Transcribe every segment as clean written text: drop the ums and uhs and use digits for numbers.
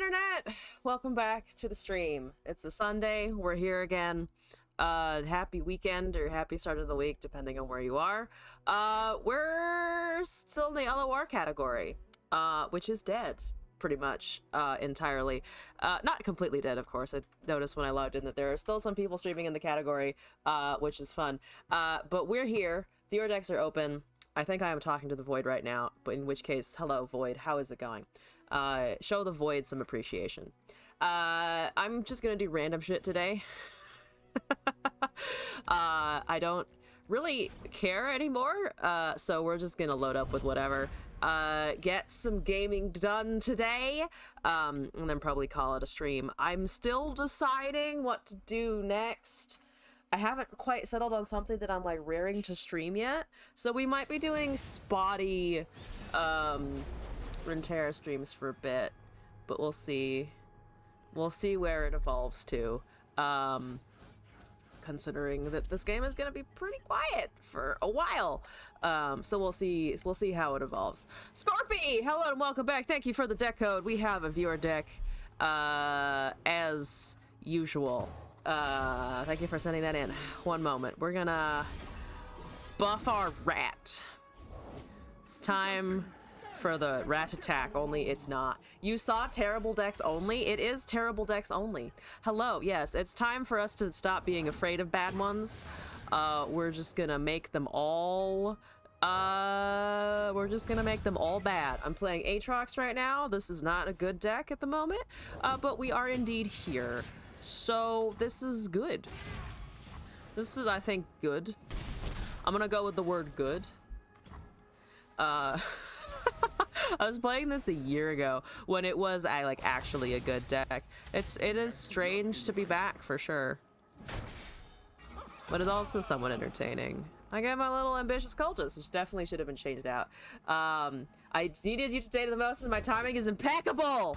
internet! Welcome back to the stream. It's a Sunday. We're here again. Happy weekend or happy start of the week, depending on where you are. We're still in the LOR category, which is dead, pretty much, entirely. Not completely dead, of course. I noticed when I logged in that there are still some people streaming in the category, which is fun. But we're here. The Viewer decks are open. I think I am talking to the Void right now, but in which case, hello, Void. How is it going? Show the Void some appreciation. I'm just gonna do random shit today. I don't really care anymore, so we're just gonna load up with whatever. Get some gaming done today, and then probably call it a stream. I'm still deciding what to do next. I haven't quite settled on something that I'm like raring to stream yet, so we might be doing spotty Runeterra streams for a bit, but we'll see. We'll see where it evolves to, considering that this game is gonna be pretty quiet for a while. So we'll see how it evolves. Scorpy, hello and welcome back. Thank you for the deck code. We have a viewer deck as usual. Thank you for sending that in. One moment. We're gonna buff our rat. It's time for the rat attack, only it's not. You saw terrible decks only? It is terrible decks only. Hello, yes, it's time for us to stop being afraid of bad ones. We're just gonna make them all bad. I'm playing Aatrox right now. This is not a good deck at the moment, but we are indeed here. So this is good. This is, I think, good. I'm gonna go with the word good. I was playing this a year ago when it was actually a good deck. It is strange to be back for sure, but it's also somewhat entertaining. I get my little ambitious cultist, which definitely should have been changed out. I needed you today the most, and my timing is impeccable.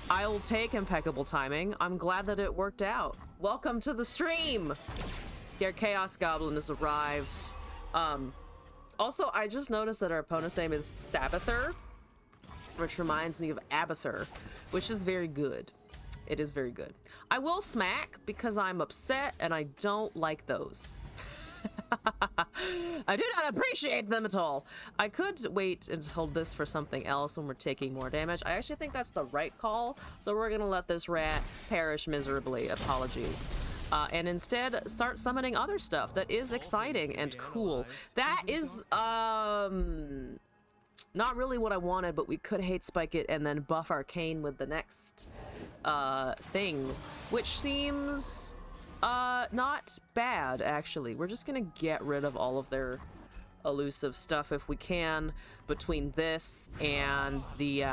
I will take impeccable timing. I'm glad that it worked out. Welcome to the stream. Your Chaos Goblin has arrived. Also, I just noticed that our opponent's name is Sabbather, which reminds me of Abathur, which is very good. It is very good. I will smack because I'm upset and I don't like those. I do not appreciate them at all. I could wait and hold this for something else when we're taking more damage. I actually think that's the right call, so we're gonna let this rat perish miserably. Apologies. And instead start summoning other stuff that is exciting and cool. That is not really what I wanted, but we could hate spike it and then buff Arcane with the next thing, which seems not bad, actually. We're just gonna get rid of all of their elusive stuff if we can, between this and the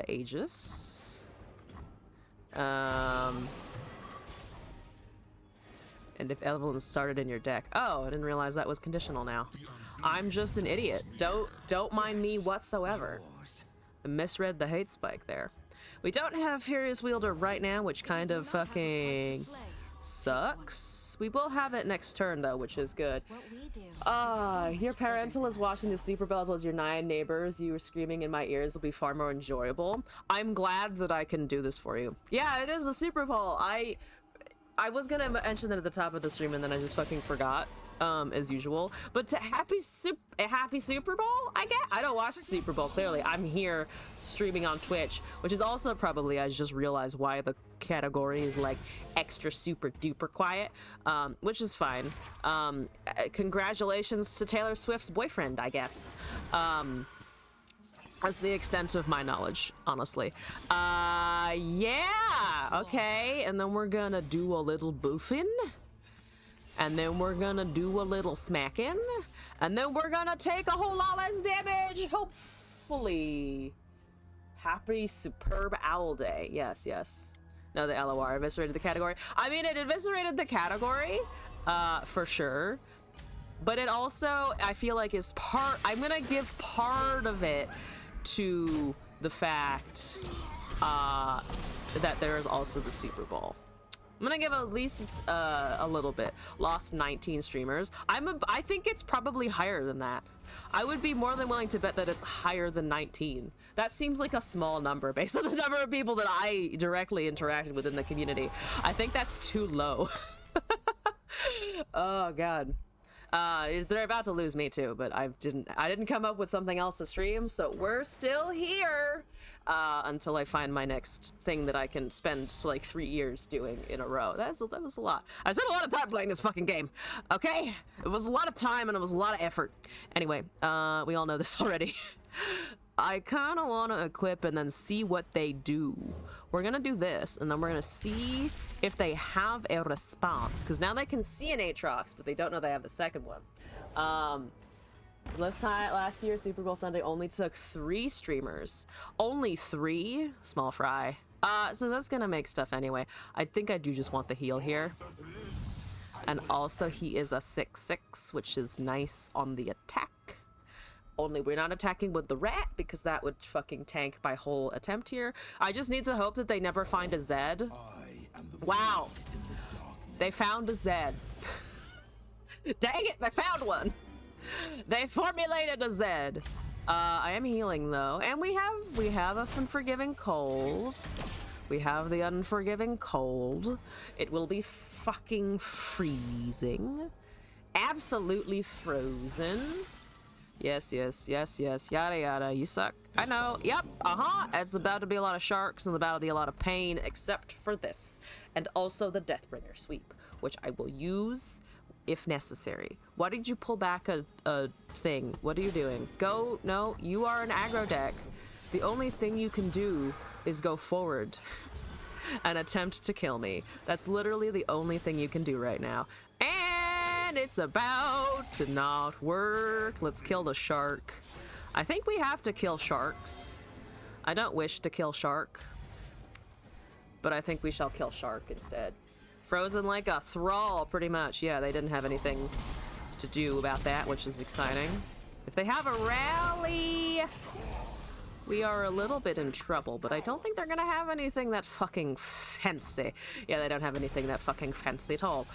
Aegis. And if Evelyn started in your deck. Oh, I didn't realize that was conditional now. I'm just an idiot. Don't mind me whatsoever. I misread the hate spike there. We don't have Furious Wielder right now, which kind of fucking sucks. We will have it next turn though, which is good. Your parental is watching the Super Bowl as well as your 9 neighbors. You were screaming in my ears will be far more enjoyable. I'm glad that I can do this for you. Yeah, it is the Super Bowl. I was gonna mention that at the top of the stream and then I just fucking forgot, as usual. But to happy Super Bowl, I get. I don't watch the Super Bowl, clearly. I'm here streaming on Twitch, which is also probably, I just realized why the category is like extra super duper quiet, which is fine. Congratulations to Taylor Swift's boyfriend, I guess. That's the extent of my knowledge, honestly. Yeah, okay, and then we're gonna do a little boofing, and then we're gonna do a little smacking, and then we're gonna take a whole lot less damage, hopefully. Happy Superb Owl Day. Yes, yes. No, the LOR eviscerated the category. I mean, it eviscerated the category, for sure, but it also, I feel like, is I'm gonna give part of it to the fact that there is also the Super Bowl. I'm gonna give at least a little bit. Lost 19 streamers. I think it's probably higher than that. I would be more than willing to bet that it's higher than 19. That seems like a small number based on the number of people that I directly interacted with in the community. I think that's too low. Oh god. They're about to lose me too, but I didn't come up with something else to stream, so we're still here until I find my next thing that I can spend like 3 years doing in a row. That was a lot. I spent a lot of time playing this fucking game. Okay, it was a lot of time and it was a lot of effort. Anyway, we all know this already. I kind of want to equip and then see what they do. We're gonna do this, and then we're gonna see if they have a response, because now they can see an Aatrox, but they don't know they have the second one. Last year, Super Bowl Sunday only took 3 streamers. Only 3? Small fry. So that's gonna make stuff anyway. I think I do just want the heal here. And also, he is a 6/6, which is nice on the attack. Only we're not attacking with the rat because that would fucking tank my whole attempt here. I just need to hope that they never find a Zed. Wow. They found a Zed. Dang it, they found one. They formulated a Zed. I am healing though. And we have a Unforgiving Cold. We have the Unforgiving Cold. It will be fucking freezing. Absolutely frozen. Yes, yada yada, you suck. I know, yep, it's about to be a lot of sharks and about to be a lot of pain, except for this. And also the Deathbringer sweep, which I will use if necessary. Why did you pull back a thing? What are you doing? Go, no, you are an aggro deck. The only thing you can do is go forward and attempt to kill me. That's literally the only thing you can do right now. And it's about to not work. Let's kill the shark. I think we have to kill sharks. I don't wish to kill shark, but I think we shall kill shark instead. Frozen like a thrall, pretty much. Yeah, they didn't have anything to do about that, which is exciting. If they have a rally, we are a little bit in trouble, but I don't think they're gonna have anything that fucking fancy. Yeah, they don't have anything that fucking fancy at all.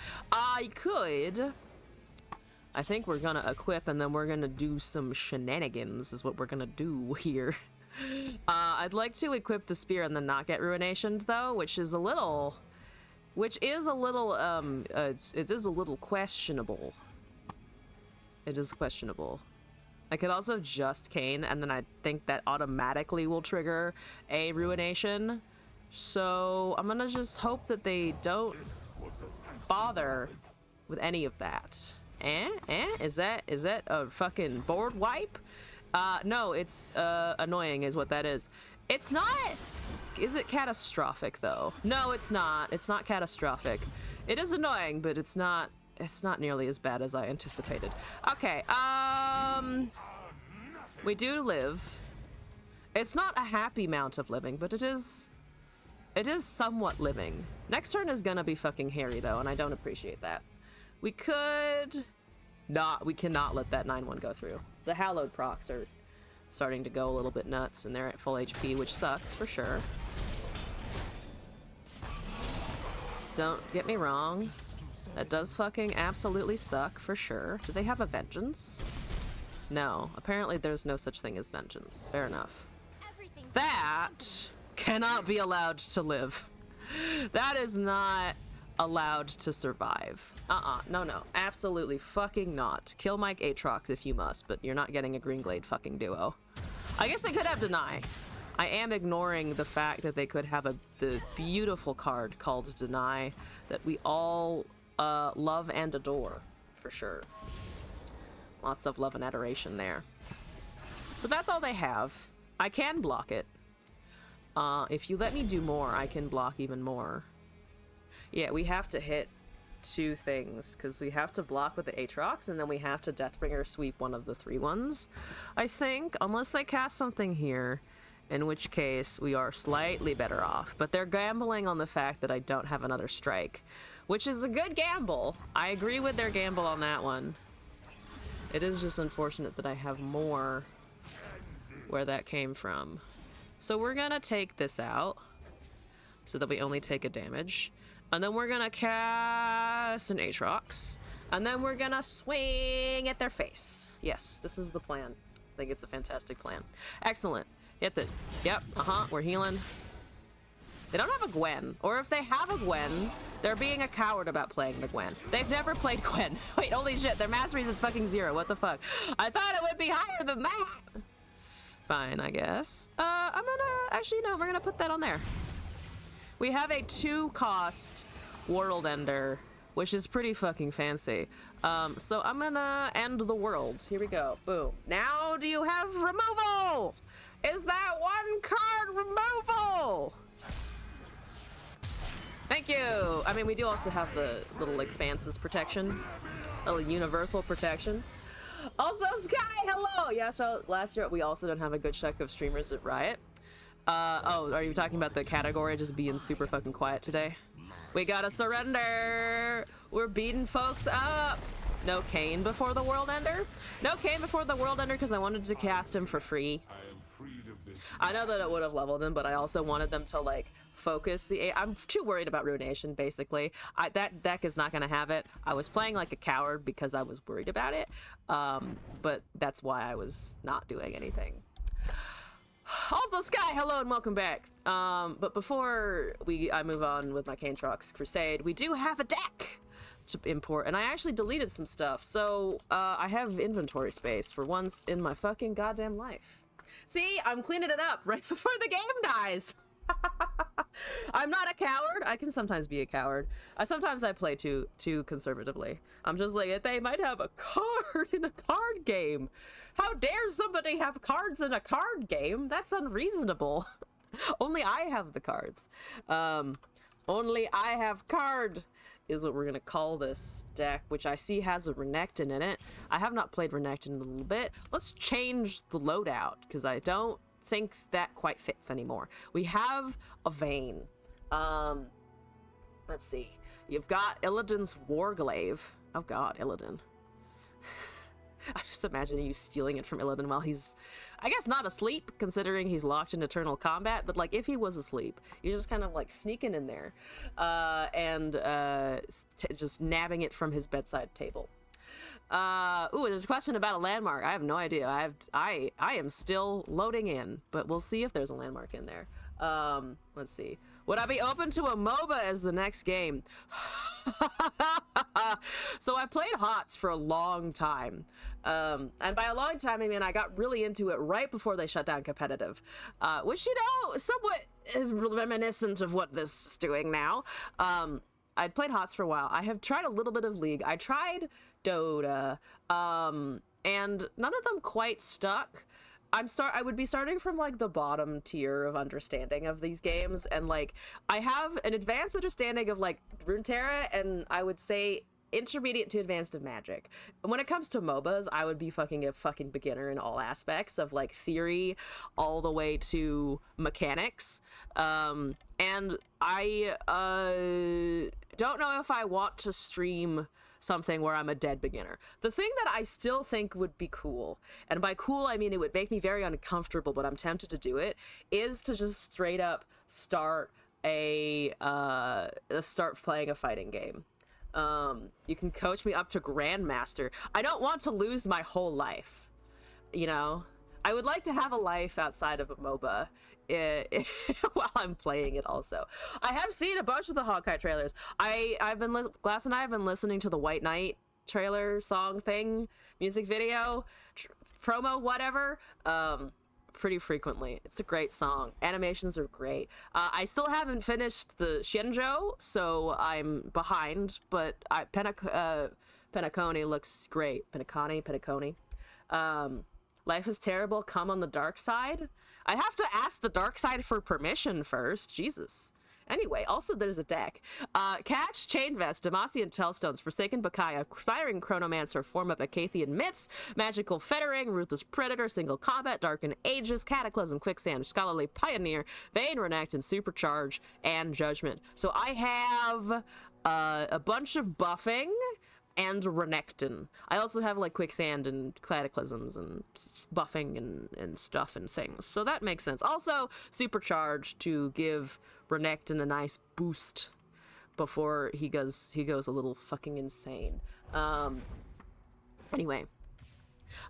I think we're gonna equip and then we're gonna do some shenanigans is what we're gonna do here. I'd like to equip the spear and then not get ruinationed though, which is a little questionable. It is questionable. I could also just Cane, and then I think that automatically will trigger a ruination. So I'm gonna just hope that they don't bother with any of that. Is that a fucking board wipe? No, it's annoying is what that is. It's not. Is it catastrophic though? No, it's not. It's not catastrophic. It is annoying, but it's not nearly as bad as I anticipated. Okay, we do live. It's not a happy amount of living, but it is somewhat living. Next turn is gonna be fucking hairy though, and I don't appreciate that. We cannot let that 9-1 go through. The hallowed procs are starting to go a little bit nuts, and they're at full HP, which sucks for sure. Don't get me wrong. That does fucking absolutely suck for sure. Do they have a vengeance? No. Apparently there's no such thing as vengeance. Fair enough. That cannot be allowed to live. That is not allowed to survive. No. Absolutely fucking not. Kill Mike Aatrox if you must, but you're not getting a Green Glade fucking duo. I guess they could have Deny. I am ignoring the fact that they could have the beautiful card called Deny that we all love and adore, for sure. Lots of love and adoration there. So that's all they have. I can block it. If you let me do more, I can block even more. Yeah, we have to hit 2 things, because we have to block with the Aatrox, and then we have to Deathbringer sweep one of the 3 ones, I think, unless they cast something here, in which case we are slightly better off. But they're gambling on the fact that I don't have another strike, which is a good gamble. I agree with their gamble on that one. It is just unfortunate that I have more where that came from. So we're gonna take this out so that we only take a damage. And then we're gonna cast an Aatrox. And then we're gonna swing at their face. Yes, this is the plan. I think it's a fantastic plan. Excellent. Hit the... Yep, we're healing. They don't have a Gwen. Or if they have a Gwen, they're being a coward about playing the Gwen. They've never played Gwen. Wait, holy shit, their mastery is fucking 0. What the fuck? I thought it would be higher than that. Fine, I guess. I'm gonna... Actually, no, we're gonna put that on there. We have a 2-cost World Ender, which is pretty fucking fancy. So I'm gonna end the world. Here we go. Boom. Now do you have removal? Is that 1 card removal? Thank you. I mean, we do also have the little expanses protection, little universal protection. Also, Sky, hello. Yeah, so last year we also don't have a good chunk of streamers at Riot. Oh, are you talking about the category just being super fucking quiet today? We gotta surrender. We're beating folks up. No Kayn before the World Ender? No Kayn before the World Ender because I wanted to cast him for free. I know that it would have leveled him, but I also wanted them to, like, focus the... I'm too worried about Ruination, basically. That deck is not going to have it. I was playing like a coward because I was worried about it, but that's why I was not doing anything. Also, Sky, hello and welcome back. But before I move on with my Aatrox Crusade, we do have a deck to import, and I actually deleted some stuff, so I have inventory space for once in my fucking goddamn life. See, I'm cleaning it up right before the game dies. I'm not a coward. I can sometimes be a coward. Sometimes I play too conservatively. I'm just like, they might have a card in a card game. How dare somebody have cards in a card game? That's unreasonable. Only I have the cards. Only I have card is what we're gonna call this deck, which I see has a Renekton in it. I have not played Renekton in a little bit. Let's change the loadout, because I don't think that quite fits anymore. We have a Vayne. Let's see. You've got Illidan's Warglaive. Oh god, Illidan. I just imagine you stealing it from Illidan while he's, I guess, not asleep, considering he's locked in eternal combat, but like if he was asleep, you're just kind of like sneaking in there and just nabbing it from his bedside table. Ooh, there's a question about a landmark. I have no idea. I am still loading in, but we'll see if there's a landmark in there. Let's see. Would I be open to a MOBA as the next game? So I played HOTS for a long time. And by a long time, I mean, I got really into it right before they shut down competitive, which, you know, somewhat reminiscent of what this is doing now. I'd played HOTS for a while. I have tried a little bit of League. I tried Dota, and none of them quite stuck. I would be starting from like the bottom tier of understanding of these games, and like I have an advanced understanding of like Runeterra, and I would say intermediate to advanced of Magic. And when it comes to MOBAs, I would be a fucking beginner in all aspects of like theory all the way to mechanics. And I don't know if I want to stream something where I'm a dead beginner. The thing that I still think would be cool, and by cool I mean it would make me very uncomfortable, but I'm tempted to do it, is to just straight up start start playing a fighting game. You can coach me up to Grandmaster. I don't want to lose my whole life, you know? I would like to have a life outside of a MOBA while I'm playing it also. I have seen a bunch of the Hawkeye trailers. Glass and I have been listening to the White Knight trailer song thing, music video, promo, whatever, pretty frequently. It's a great song. Animations are great. I still haven't finished the Shinjo, so I'm behind, but Penacony looks great. Penacony. Life is terrible, come on the dark side. I'd have to ask the dark side for permission first. Jesus. Anyway, also there's a deck. Catch, Chain Vest, Demacian Tellstones, Forsaken Bakaya, Aspiring Chronomancer, Form Up Acathian Myths, Magical Fettering, Ruthless Predator, Single Combat, Darkened Ages, Cataclysm, Quicksand, Scholarly Pioneer, Vayne, Renekton, Supercharge, and Judgment. So I have a bunch of buffing and Renekton. I also have like Quicksand and Cataclysms and buffing and stuff and things. So that makes sense. Also, Supercharge to give Renekton a nice boost. before he goes a little fucking insane. Anyway,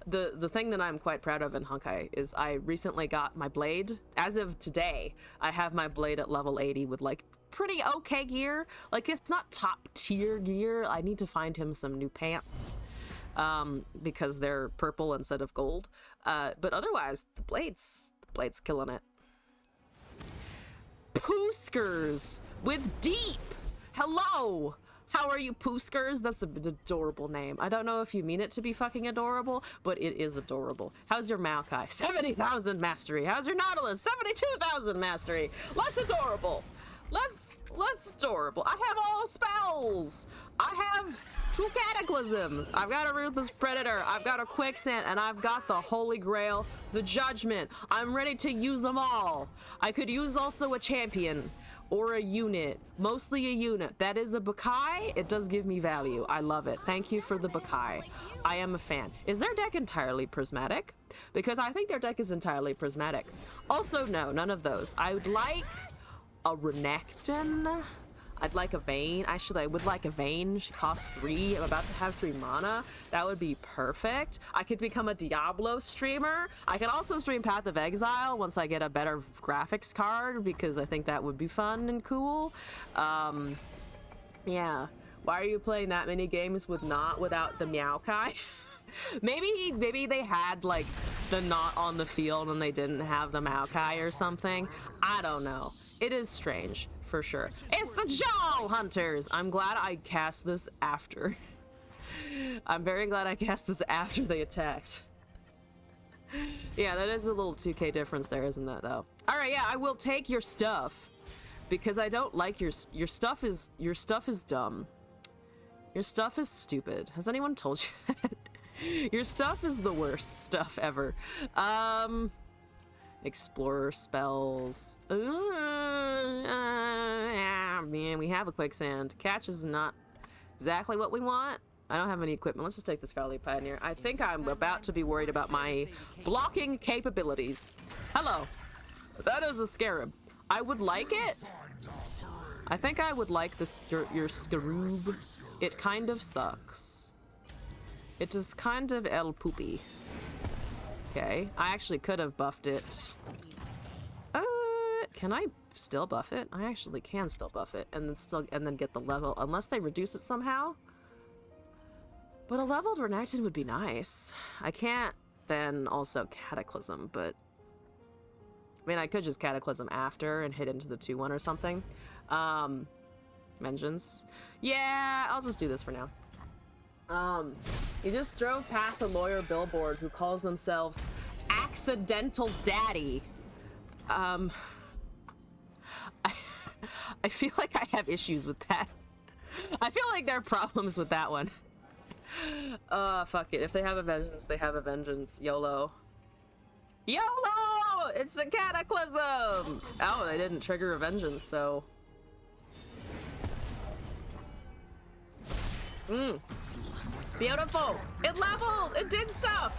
the thing that I'm quite proud of in Honkai is I recently got my blade. As of today, I have my blade at level 80 with like pretty okay gear. Like, it's not top tier gear. I need to find him some new pants because they're purple instead of gold. But otherwise, the blade's killing it. Pooskers with deep. Hello. How are you, Pooskers? That's an adorable name. I don't know if you mean it to be fucking adorable, but it is adorable. How's your Maokai? 70,000 mastery. How's your Nautilus? 72,000 mastery. Less adorable. Less adorable. I have all spells. I have 2 cataclysms. I've got a Ruthless Predator. I've got a Quicksand, and I've got the Holy Grail, the Judgment. I'm ready to use them all. I could use also a champion. Or a unit, mostly a unit. That is a Bakai. It does give me value. I love it. Thank you for the Bakai. I am a fan. Is their deck entirely prismatic? Because I think their deck is entirely prismatic. Also, no, none of those. I would like a Renekton. I'd like a Vayne. Actually, I would like a Vayne. She costs 3. I'm about to have 3 mana. That would be perfect. I could become a Diablo streamer. I can also stream Path of Exile once I get a better graphics card, because I think that would be fun and cool. Yeah. Why are you playing that many games without the Maokai? Maybe they had like the not on the field and they didn't have the Maokai or something. I don't know. It is strange. For sure. It's the Jaw Hunters! I'm glad I cast this after. I'm very glad I cast this after they attacked. Yeah, that is a little 2k difference there, isn't that, though? Alright, yeah, I will take your stuff. Because I don't like your stuff is dumb. Your stuff is stupid. Has anyone told you that? Your stuff is the worst stuff ever. Explorer spells. Man, we have a Quicksand. Catch is not exactly what we want. I don't have any equipment. Let's just take the Scarlet Pioneer. I think I'm about to be worried about my blocking capabilities. Hello. That is a Scarab. I would like it. I think I would like this, your Scaroob. It kind of sucks. It is kind of El Poopy. Okay, I actually could have buffed it. Can I still buff it? I actually can still buff it and then get the level, unless they reduce it somehow. But a leveled Renekton would be nice. I can't then also Cataclysm, but I mean, I could just Cataclysm after and hit into the 2-1 or something. Vengeance. Yeah, I'll just do this for now. You just drove past a lawyer billboard who calls themselves Accidental Daddy. I feel like I have issues with that. I feel like there are problems with that one. Fuck it. If they have a vengeance, they have a vengeance. YOLO. YOLO! It's a cataclysm! Oh, they didn't trigger a vengeance, so... Beautiful! It leveled! It did stuff!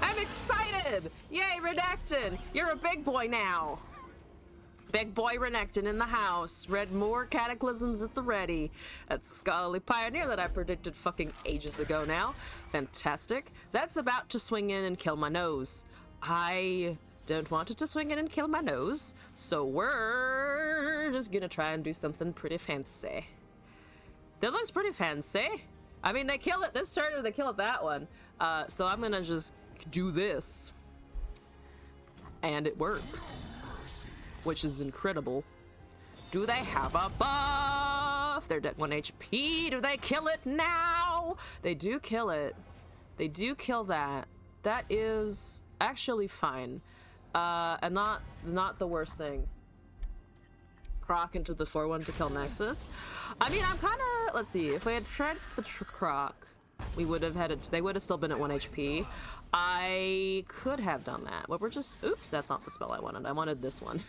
I'm excited! Yay, Renekton! You're a big boy now! Big boy Renekton in the house. Read more cataclysms at the ready. That's the Scholarly Pioneer that I predicted fucking ages ago now. Fantastic. That's about to swing in and kill my nose. I don't want it to swing in and kill my nose, so we're just gonna try and do something pretty fancy. That looks pretty fancy. I mean, they kill it this turn or they kill it that one. So I'm gonna just do this. And it works. Which is incredible. Do they have a buff? They're dead 1 HP. Do they kill it now? They do kill it. They do kill that. That is actually fine. And not the worst thing. Croc into the 4-1 to kill Nexus. I mean, I'm kind of... Let's see. If we had tried the Croc, we would have had it... They would have still been at 1 HP. I could have done that. But we're just... Oops, that's not the spell I wanted. I wanted this one.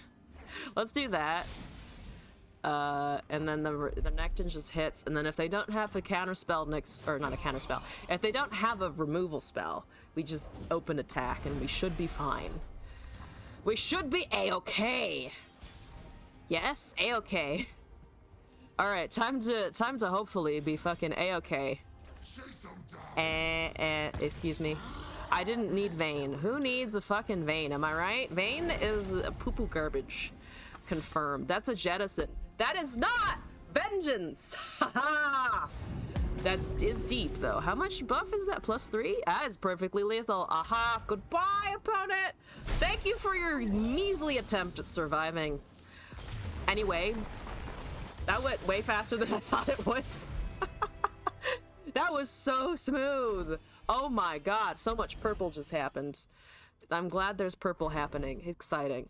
Let's do that. And then the Renekton just hits. And then if they don't have a counter spell next... Or not a counter spell. If they don't have a removal spell, we just open attack and we should be fine. We should be A-okay. Yes, A-okay. All right, time to hopefully be fucking a-okay. Excuse me. I didn't need Vayne. Who needs a fucking Vayne? Am I right? Vayne is poo-poo garbage. Confirmed. That's a jettison. That is not vengeance. Haha. That is deep though. How much buff is that? +3? That is perfectly lethal. Aha. Goodbye, opponent. Thank you for your measly attempt at surviving. Anyway, that went way faster than I thought it would. That was so smooth. Oh my god, so much purple just happened. I'm glad there's purple happening. Exciting.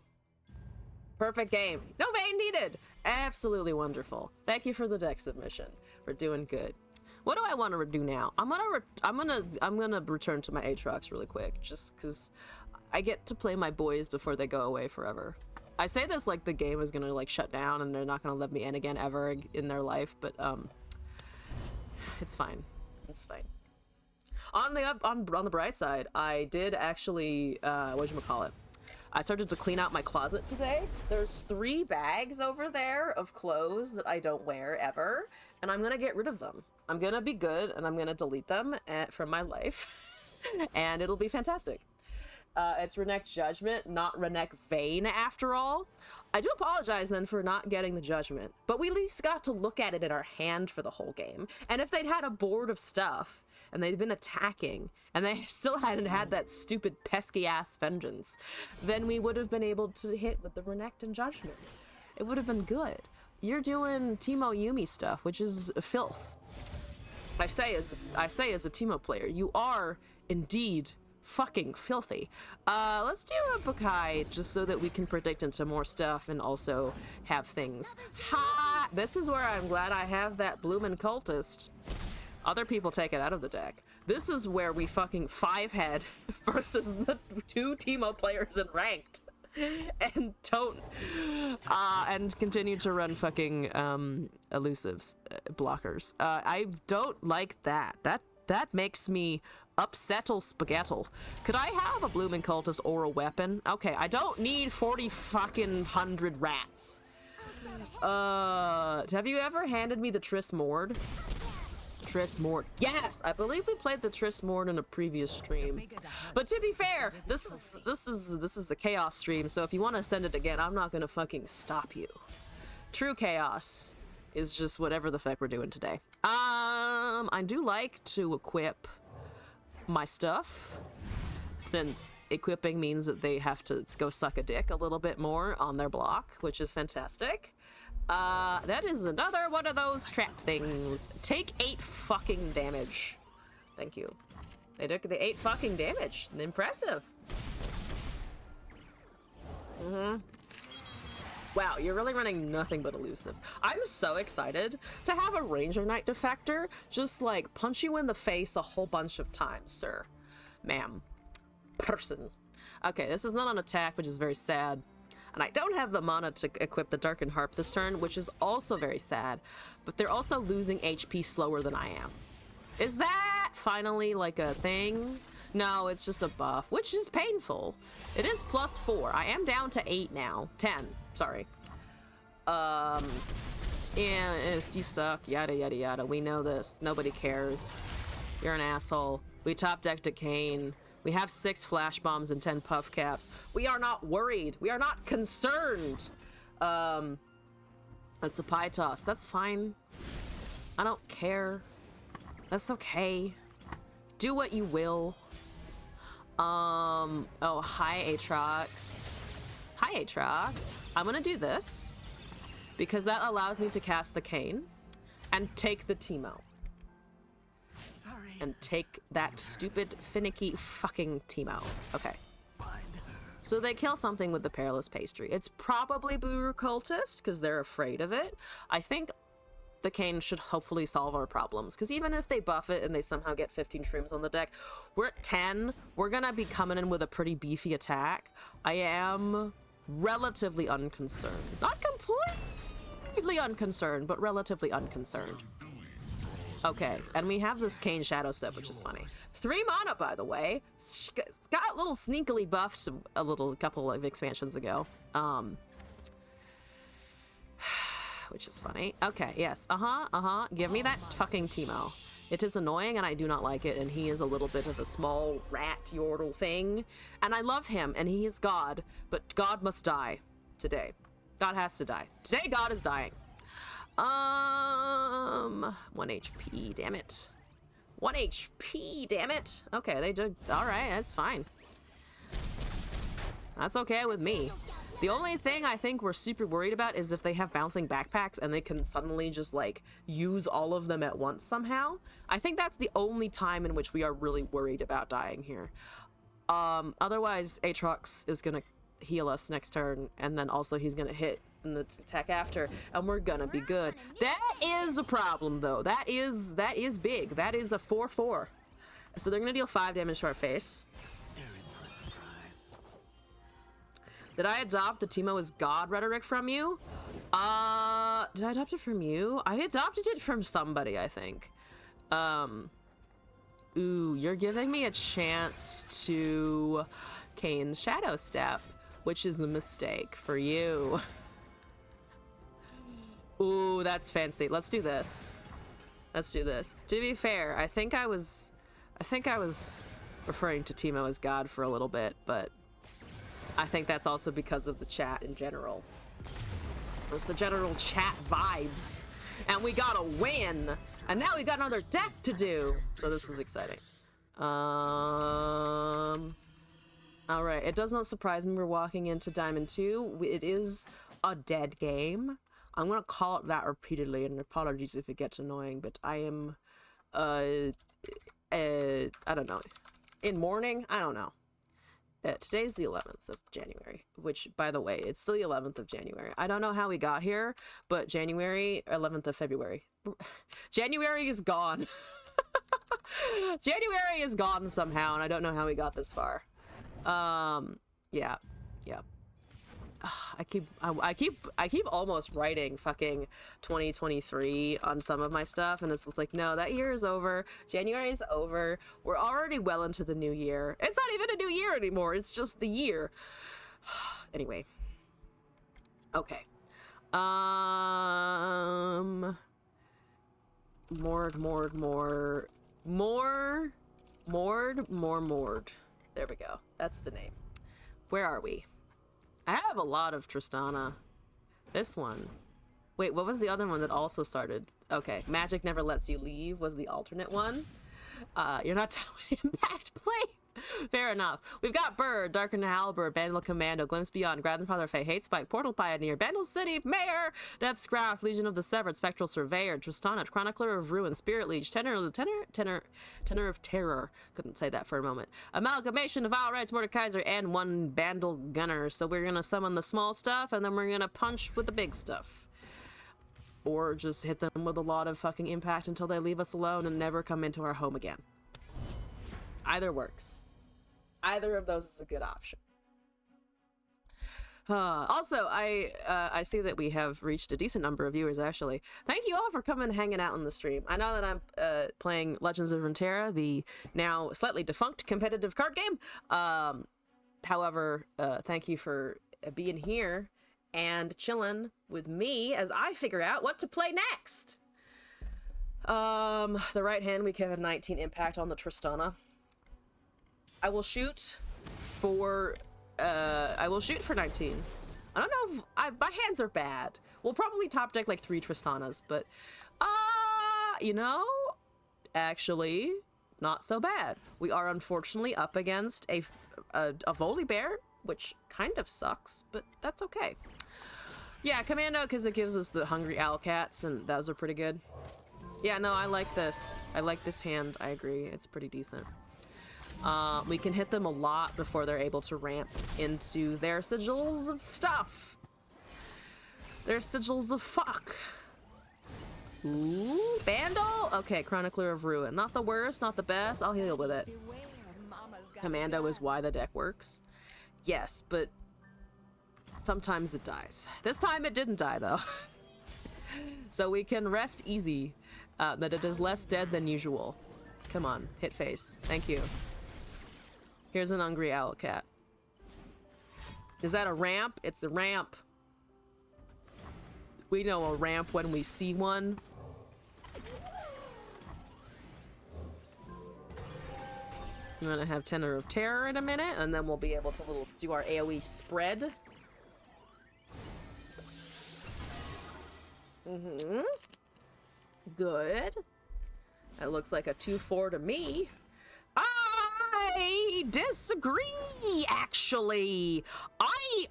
Perfect game. No Vayne needed. Absolutely wonderful. Thank you for the deck submission. We're doing good. What do I want to do now? I'm gonna return to my Aatrox really quick, just because I get to play my boys before they go away forever. I say this like the game is gonna like shut down and they're not gonna let me in again ever in their life, but it's fine. It's fine. On the bright side, I did actually whatchamacallit? I started to clean out my closet today. There's 3 bags over there of clothes that I don't wear ever, and I'm gonna get rid of them. I'm gonna be good and I'm gonna delete them from my life and it'll be fantastic. It's Renekton Judgment, not Renekton Vayne after all. I do apologize then for not getting the Judgment, but we at least got to look at it in our hand for the whole game. And if they'd had a board of stuff and they'd been attacking and they still hadn't had that stupid pesky ass vengeance, then we would have been able to hit with the Renekton Judgment. It would have been good. You're doing Teemo Yuumi stuff, which is filth. I say as a Teemo player, you are indeed fucking filthy. Let's do a Bukai just so that we can predict into more stuff and also have things. Ha! This is where I'm glad I have that Bloomin' Cultist. Other people take it out of the deck. This is where we fucking 5-head versus the 2 Teemo players in ranked. And don't and continue to run fucking elusives blockers. I don't like that. That makes me upsettle spaghettle. Could I have a Bloomin' Cultist or a weapon? Okay, I don't need 40 fucking 100 rats. Have you ever handed me the Triss Mord? Triss Mord. Yes, I believe we played the Triss Mord in a previous stream. But to be fair, this is the Chaos stream, so if you want to send it again, I'm not gonna fucking stop you. True Chaos is just whatever the fuck we're doing today. I do like to equip my stuff, since equipping means that they have to go suck a dick a little bit more on their block, which is fantastic. That is another one of those trap things. Take 8 fucking damage. Thank you. They took the 8 fucking damage. Impressive. Wow, you're really running nothing but elusives. I'm so excited to have a Ranger Knight Defector just like punch you in the face a whole bunch of times, sir. Ma'am. Person. Okay, this is not an attack, which is very sad. And I don't have the mana to equip the Darkened Harp this turn, which is also very sad. But they're also losing HP slower than I am. Is that finally like a thing? No, it's just a buff, which is painful. It is +4. I am down to 8 now. 10, sorry. Yeah, you suck, yada yada yada. We know this. Nobody cares. You're an asshole. We top decked a Kayn. We have 6 flash bombs and 10 puff caps. We are not worried. We are not concerned. It's a pie toss. That's fine. I don't care. That's okay. Do what you will. Oh, hi Aatrox. Hi Aatrox. I'm gonna do this because that allows me to cast the Kayn and take the Teemo. And take that stupid, finicky fucking Teemo. Okay. So they kill something with the Perilous Pastry. It's probably Buru Cultist, because they're afraid of it. I think the Kayn should hopefully solve our problems, because even if they buff it and they somehow get 15 shrooms on the deck, we're at 10. We're gonna be coming in with a pretty beefy attack. I am relatively unconcerned. Not completely unconcerned, but relatively unconcerned. Okay, and we have this Kayn Shadow Step, which is funny. 3 mana, by the way. It's got a little sneakily buffed a couple of expansions ago. which is funny. Okay, yes. Give me that fucking Teemo. It is annoying and I do not like it, and he is a little bit of a small rat yordle thing. And I love him, and he is God, but God must die today. God has to die. Today God is dying. 1 HP, damn it. 1 HP, damn it. Okay, they did. Alright, that's fine. That's okay with me. The only thing I think we're super worried about is if they have bouncing backpacks and they can suddenly just like use all of them at once somehow. I think that's the only time in which we are really worried about dying here. Otherwise, Aatrox is gonna heal us next turn, and then also he's gonna hit in the attack after, and we're gonna be good. That is a problem though. That is big. That is a 4/4. So they're gonna deal 5 damage to our face. Did I adopt the Teemo is God rhetoric from you? Did I adopt it from you? I adopted it from somebody, I think. Ooh, you're giving me a chance to Kane's Shadow Step, which is a mistake for you. Ooh, that's fancy. Let's do this. Let's do this. To be fair, I think I was referring to Teemo as God for a little bit, but I think that's also because of the chat in general. It's the general chat vibes. And we got a win! And now we got another deck to do! So this is exciting. Alright, it does not surprise me we're walking into Diamond 2. It is a dead game. I'm gonna call it that repeatedly, and apologies if it gets annoying, but I am, I don't know. In mourning? I don't know. Today's the 11th of January, which, by the way, it's still the 11th of January. I don't know how we got here, but January, 11th of February. January is gone. January is gone somehow, and I don't know how we got this far. Yeah. I keep almost writing fucking 2023 on some of my stuff, and it's just like, no, that year is over. January is over. We're already well into the new year. It's not even a new year anymore. It's just the year. Anyway. Okay. Mord. There we go. That's the name. Where are we? I have a lot of Tristana. This one. Wait, what was the other one that also started? Okay, Magic Never Lets You Leave was the alternate one. You're not telling Impact Play? Fair enough. We've got Bird, Darkened Halberd, Bandle Commando, Glimpse Beyond, Grandfather Fae, Hate Spike, Portal Pioneer, Bandle City, Mayor, Death's Grasp, Legion of the Severed, Spectral Surveyor, Tristana, Chronicler of Ruin, Spirit Liege, Tenor of Terror. Couldn't say that for a moment. Amalgamation of Vile Rights, Mordekaiser, and 1 Bandle Gunner. So we're gonna summon the small stuff, and then we're gonna punch with the big stuff. Or just hit them with a lot of fucking impact until they leave us alone and never come into our home again. Either works. Either of those is a good option. Also, I see that we have reached a decent number of viewers, actually. Thank you all for coming and hanging out on the stream. I know that I'm playing Legends of Runeterra, the now slightly defunct competitive card game. However, thank you for being here and chilling with me as I figure out what to play next. The right hand, we can have 19 impact on the Tristana. I will shoot for 19. I don't know if my hands are bad. We'll probably top deck like 3 Tristanas, but you know, actually not so bad. We are unfortunately up against a Volibear, which kind of sucks, but that's okay. Yeah, Commando, because it gives us the Hungry Owlcats, and those are pretty good. Yeah, no, I like this. I like this hand. I agree. It's pretty decent. We can hit them a lot before they're able to ramp into their sigils of stuff. Their sigils of fuck. Ooh, Bandle? Okay, Chronicler of Ruin. Not the worst, not the best. I'll heal with it. Commando is why the deck works. Yes, but sometimes it dies. This time it didn't die, though. So we can rest easy that it is less dead than usual. Come on, hit face. Thank you. Here's an Hungry Owlcat. Is that a ramp? It's a ramp. we know a ramp when we see one. I'm gonna have Tenor of Terror in a minute, and then we'll be able to do our AoE spread. Good. That looks like a 2-4 to me. I disagree, actually. I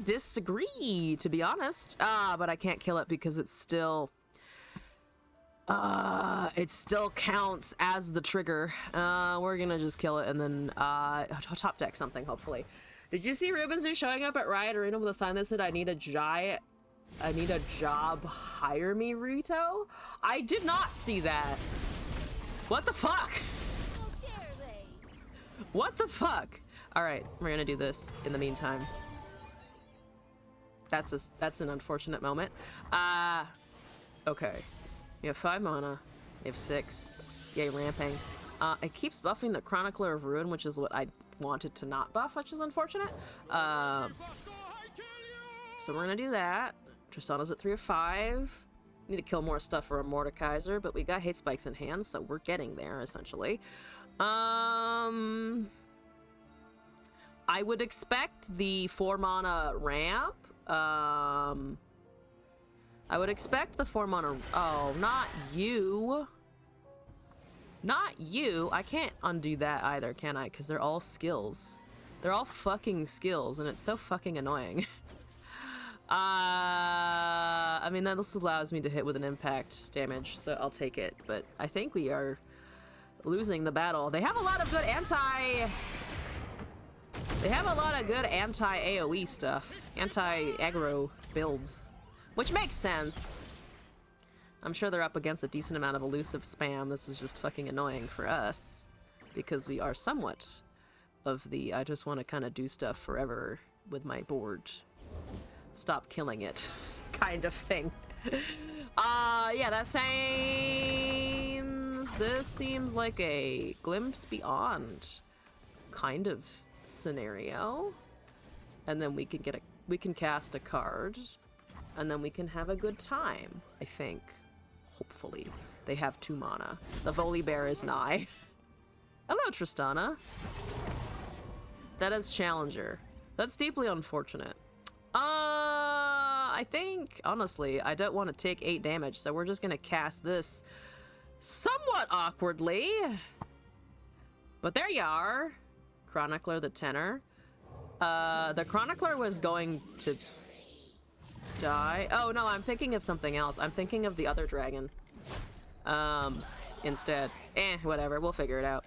disagree, to be honest. But I can't kill it because it's still... it still counts as the trigger. We're gonna just kill it and then, top deck something, hopefully. Did you see Rubens is showing up at Riot Arena with a sign that said, I need a job, hire me, Rito? I did not see that. What the fuck? What the fuck? Alright, we're gonna do this in the meantime. That's an unfortunate moment. Okay. You have 5 mana. You have 6. Yay, ramping. It keeps buffing the Chronicler of Ruin, which is what I wanted to not buff, which is unfortunate. So we're gonna do that. Tristana's at 3 of 5. Need to kill more stuff for a Mordekaiser, but we got hate spikes in hand, so we're getting there, essentially. I would expect the 4 mana ramp. I would expect the 4 mana... Oh, not you. Not you. I can't undo that either, can I? Because they're all skills. They're all fucking skills, and it's so fucking annoying. I mean, that just allows me to hit with an impact damage, so I'll take it. But I think we are losing the battle. They have a lot of good anti-AoE stuff. Anti-aggro builds. Which makes sense. I'm sure they're up against a decent amount of elusive spam. This is just fucking annoying for us. Because we are somewhat of the I just want to kind of do stuff forever with my board. Stop killing it kind of thing. Yeah, that this seems like a Glimpse Beyond kind of scenario. And then we can cast a card. And then we can have a good time, I think. Hopefully. They have 2 mana. The Volibear is nigh. Hello, Tristana. That is Challenger. That's deeply unfortunate. I think, honestly, I don't want to take 8 damage, so we're just gonna cast this somewhat awkwardly. But there you are. Chronicler the Tenor. The Chronicler was going to die. Oh no, I'm thinking of something else. I'm thinking of the other dragon. Instead. Whatever, we'll figure it out.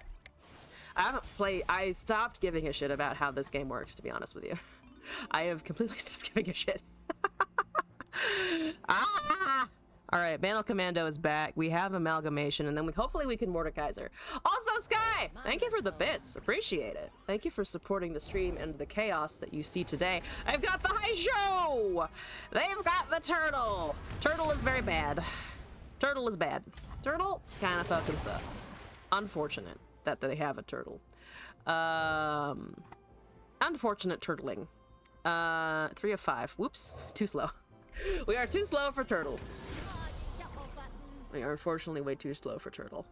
I stopped giving a shit about how this game works, to be honest with you. I have completely stopped giving a shit. Alright, Banal Commando is back. We have Amalgamation, and then hopefully we can Mordekaiser. Also, Sky! Thank you for the bits. Appreciate it. Thank you for supporting the stream and the chaos that you see today. I've got the High Show! They've got the Turtle! Turtle is very bad. Turtle is bad. Turtle kind of fucking sucks. Unfortunate that they have a turtle. Unfortunate turtling. 3 of 5. Whoops. Too slow. We are too slow for Turtle. We are unfortunately way too slow for Turtle.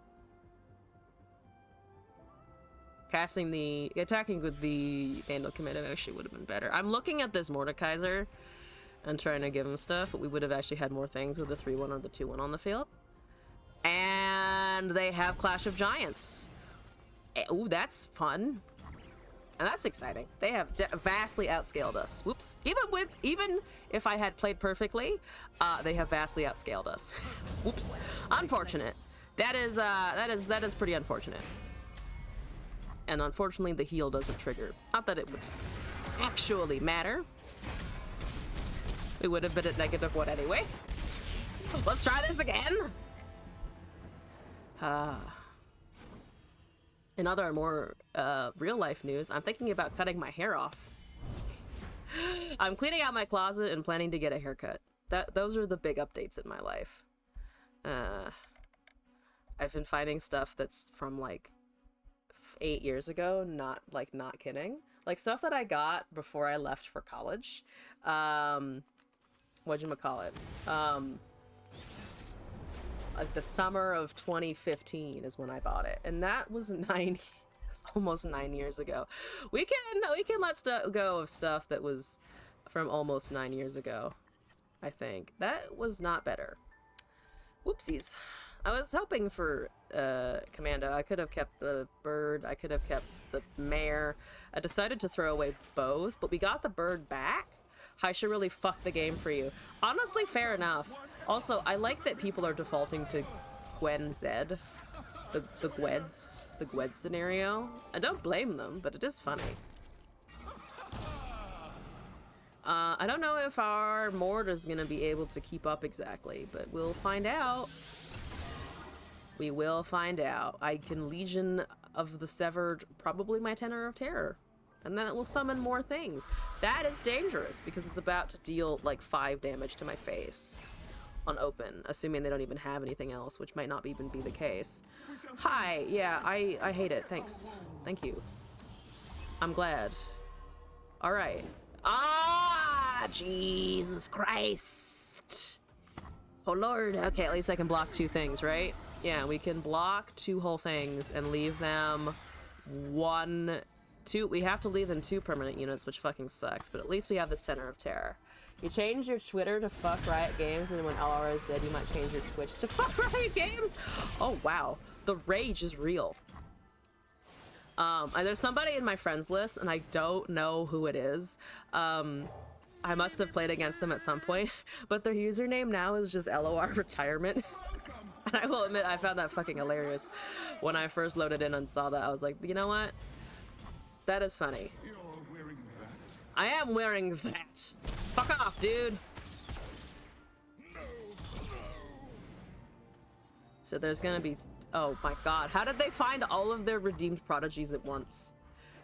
Attacking with the Banal Commando actually would have been better. I'm looking at this Mordekaiser and trying to give him stuff, but we would have actually had more things with the 3-1 or the 2-1 on the field. And they have Clash of Giants. Ooh, that's fun. And that's exciting. They have vastly outscaled us. Whoops. Even if I had played perfectly, they have vastly outscaled us. Whoops. Unfortunate. That is pretty unfortunate. And unfortunately, the heal doesn't trigger. Not that it would actually matter. We would have been at -1 anyway. Let's try this again. In other more real-life news, I'm thinking about cutting my hair off. I'm cleaning out my closet and planning to get a haircut. Those are the big updates in my life. I've been finding stuff that's from like 8 years ago, not kidding. Like stuff that I got before I left for college. whatchamacallit, like the summer of 2015 is when I bought it, and that was almost 9 years ago. We can let go of stuff that was from almost 9 years ago. I think that was not better. Whoopsies. I was hoping for Commando. I could have kept the bird. I could have kept the mare. I decided to throw away both, but we got the bird back. I should really fuck the game for you. Honestly, fair enough. Also, I like that people are defaulting to Gwen Zed. The Gwed scenario. I don't blame them, but it is funny. I don't know if our Mord is gonna be able to keep up exactly, but we'll find out. We will find out. I can Legion of the Severed probably my Tenor of Terror. And then it will summon more things. That is dangerous because it's about to deal like 5 damage to my face on open, assuming they don't even have anything else, which might not even be the case. Hi, yeah, I hate it. Thanks. Thank you. I'm glad. All right. Ah, Jesus Christ. Oh Lord. Okay, at least I can block 2 things, right? Yeah, we can block 2 whole things and leave them 1, 2. We have to leave them 2 permanent units, which fucking sucks, but at least we have this Tenor of Terror. You change your Twitter to fuck Riot Games, and when LR is dead, you might change your Twitch to fuck Riot Games? Oh, wow. The rage is real. There's somebody in my friends list, and I don't know who it is. I must have played against them at some point, but their username now is just LOR Retirement. And I will admit, I found that fucking hilarious. When I first loaded in and saw that, I was like, you know what? That is funny. I am wearing that. Fuck off, dude. So there's gonna be... Oh my god. How did they find all of their redeemed prodigies at once?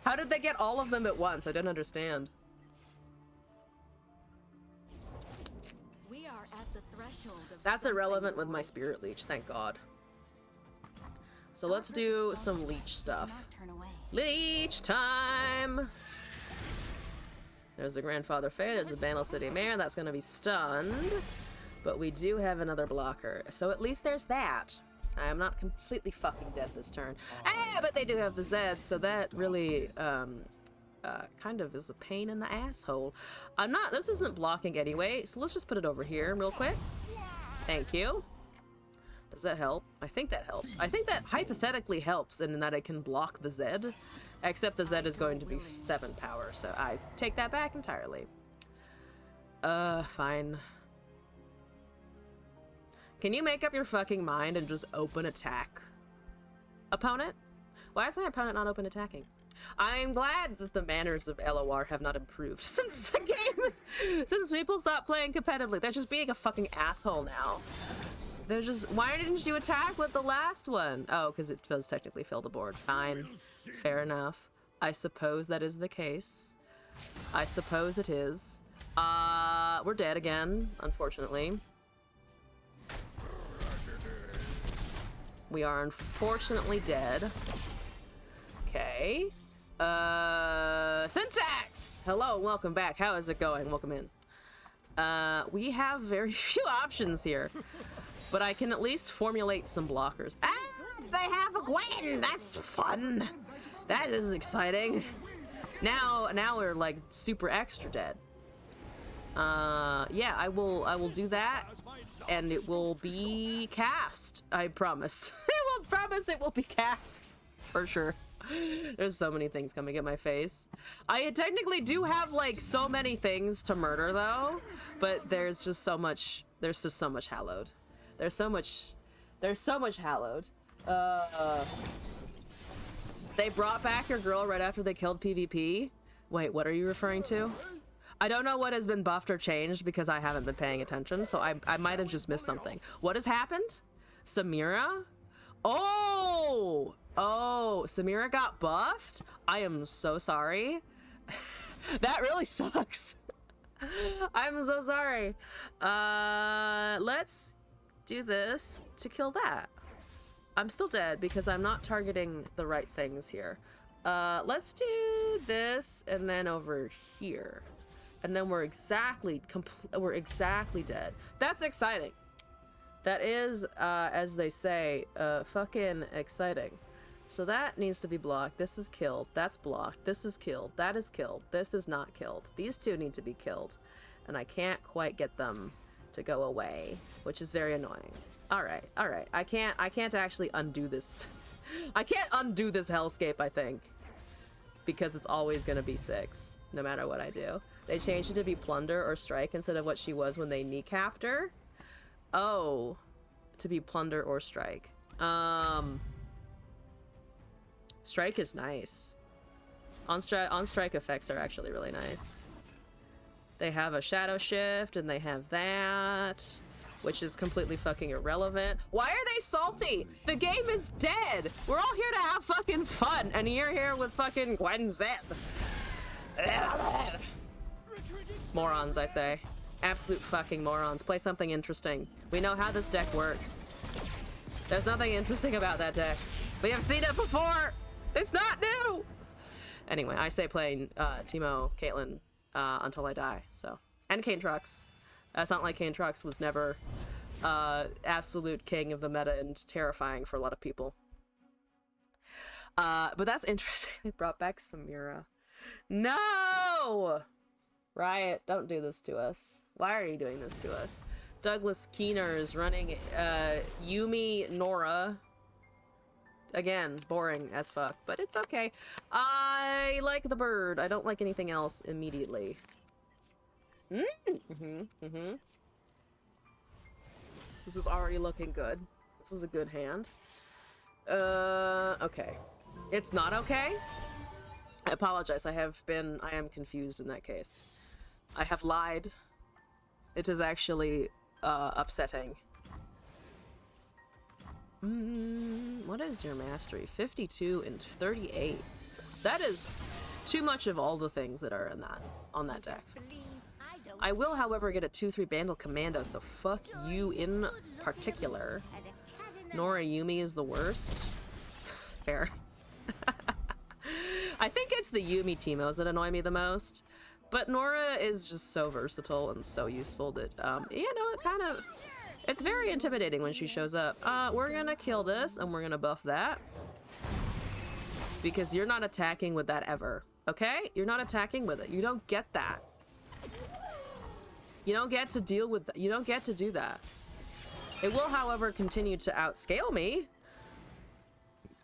How did they get all of them at once? I don't understand. We are at the threshold of That's irrelevant with my Spirit Leech, thank god. So let's do some leech stuff. Leech time! There's a Grandfather Fae, there's a Banal City Mare, that's gonna be stunned. But we do have another blocker, so at least there's that. I am not completely fucking dead this turn. Ah, but they do have the Zed, so that really, kind of is a pain in the asshole. This isn't blocking anyway, so let's just put it over here real quick. Thank you. Does that help? I think that helps. I think that hypothetically helps in that I can block the Zed, except the Zed is going to be 7 power, so I take that back entirely. Fine. Can you make up your fucking mind and just open attack, opponent? Why is my opponent not open attacking? I'm glad that the manners of LOR have not improved since the game, since people stopped playing competitively. They're just being a fucking asshole now. They're just, why didn't you attack with the last one? Oh, because it does technically fill the board. Fine. Fair enough. I suppose that is the case. I suppose it is. We're dead again, unfortunately. We are unfortunately dead. Okay. Syntax! Hello, welcome back. How is it going? Welcome in. We have very few options here. But I can at least formulate some blockers. Ah, they have a Gwen! That's fun! That is exciting. Now we're like super extra dead. Yeah, I will do that, and it will be cast. I promise. I will promise it will be cast. For sure. There's so many things coming at my face. I technically do have like so many things to murder though, but there's just so much hallowed. There's so much hallowed. They brought back your girl right after they killed PvP? Wait, what are you referring to? I don't know what has been buffed or changed because I haven't been paying attention, so I might have just missed something. What has happened? Samira? Oh, Samira got buffed? I am so sorry. That really sucks. I'm so sorry. Let's do this to kill that. I'm still dead because I'm not targeting the right things here. Let's do this and then over here. and then we're exactly dead. That's exciting. That is, as they say, fucking exciting. So that needs to be blocked. This is killed. That's blocked. This is killed. That is killed. This is not killed. These two need to be killed. And I can't quite get them to go away, which is very annoying. Alright, alright. I can't actually undo this. I can't undo this hellscape, I think. Because it's always gonna be 6, no matter what I do. They changed it to be plunder or strike instead of what she was when they kneecapped her. Oh, to be plunder or strike. Strike is nice. On strike effects are actually really nice. They have a shadow shift and they have that, which is completely fucking irrelevant. Why are they salty? The game is dead. We're all here to have fucking fun, and you're here with fucking Gwen Zeb. Morons, I say. Absolute fucking morons. Play something interesting. We know how this deck works. There's nothing interesting about that deck. We have seen it before. It's not new. Anyway, I say playing Teemo, Caitlyn until I die. So, and Kane Trucks. It's not like Kane Trucks was never absolute king of the meta and terrifying for a lot of people. But that's interesting. They brought back Samira. No! Riot, don't do this to us. Why are you doing this to us? Douglas Keener is running Yuumi Nora. Again, boring as fuck, but it's okay. I like the bird. I don't like anything else immediately. This is already looking good. This is a good hand. Okay. It's not okay? I apologize. I am confused in that case. I have lied. It is actually upsetting. What is your mastery? 52 and 38. That is too much of all the things that are in on that deck. I will, however, get a 2/3 Bandle Commando, so fuck you in particular. Nora Yuumi is the worst. Fair. I think it's the Yuumi Teemos that annoy me the most, but Nora is just so versatile and so useful that, it's very intimidating when she shows up. We're gonna kill this, and we're gonna buff that. Because you're not attacking with that ever, okay? You're not attacking with it. You don't get that. You don't get to deal with that. You don't get to do that. It will, however, continue to outscale me.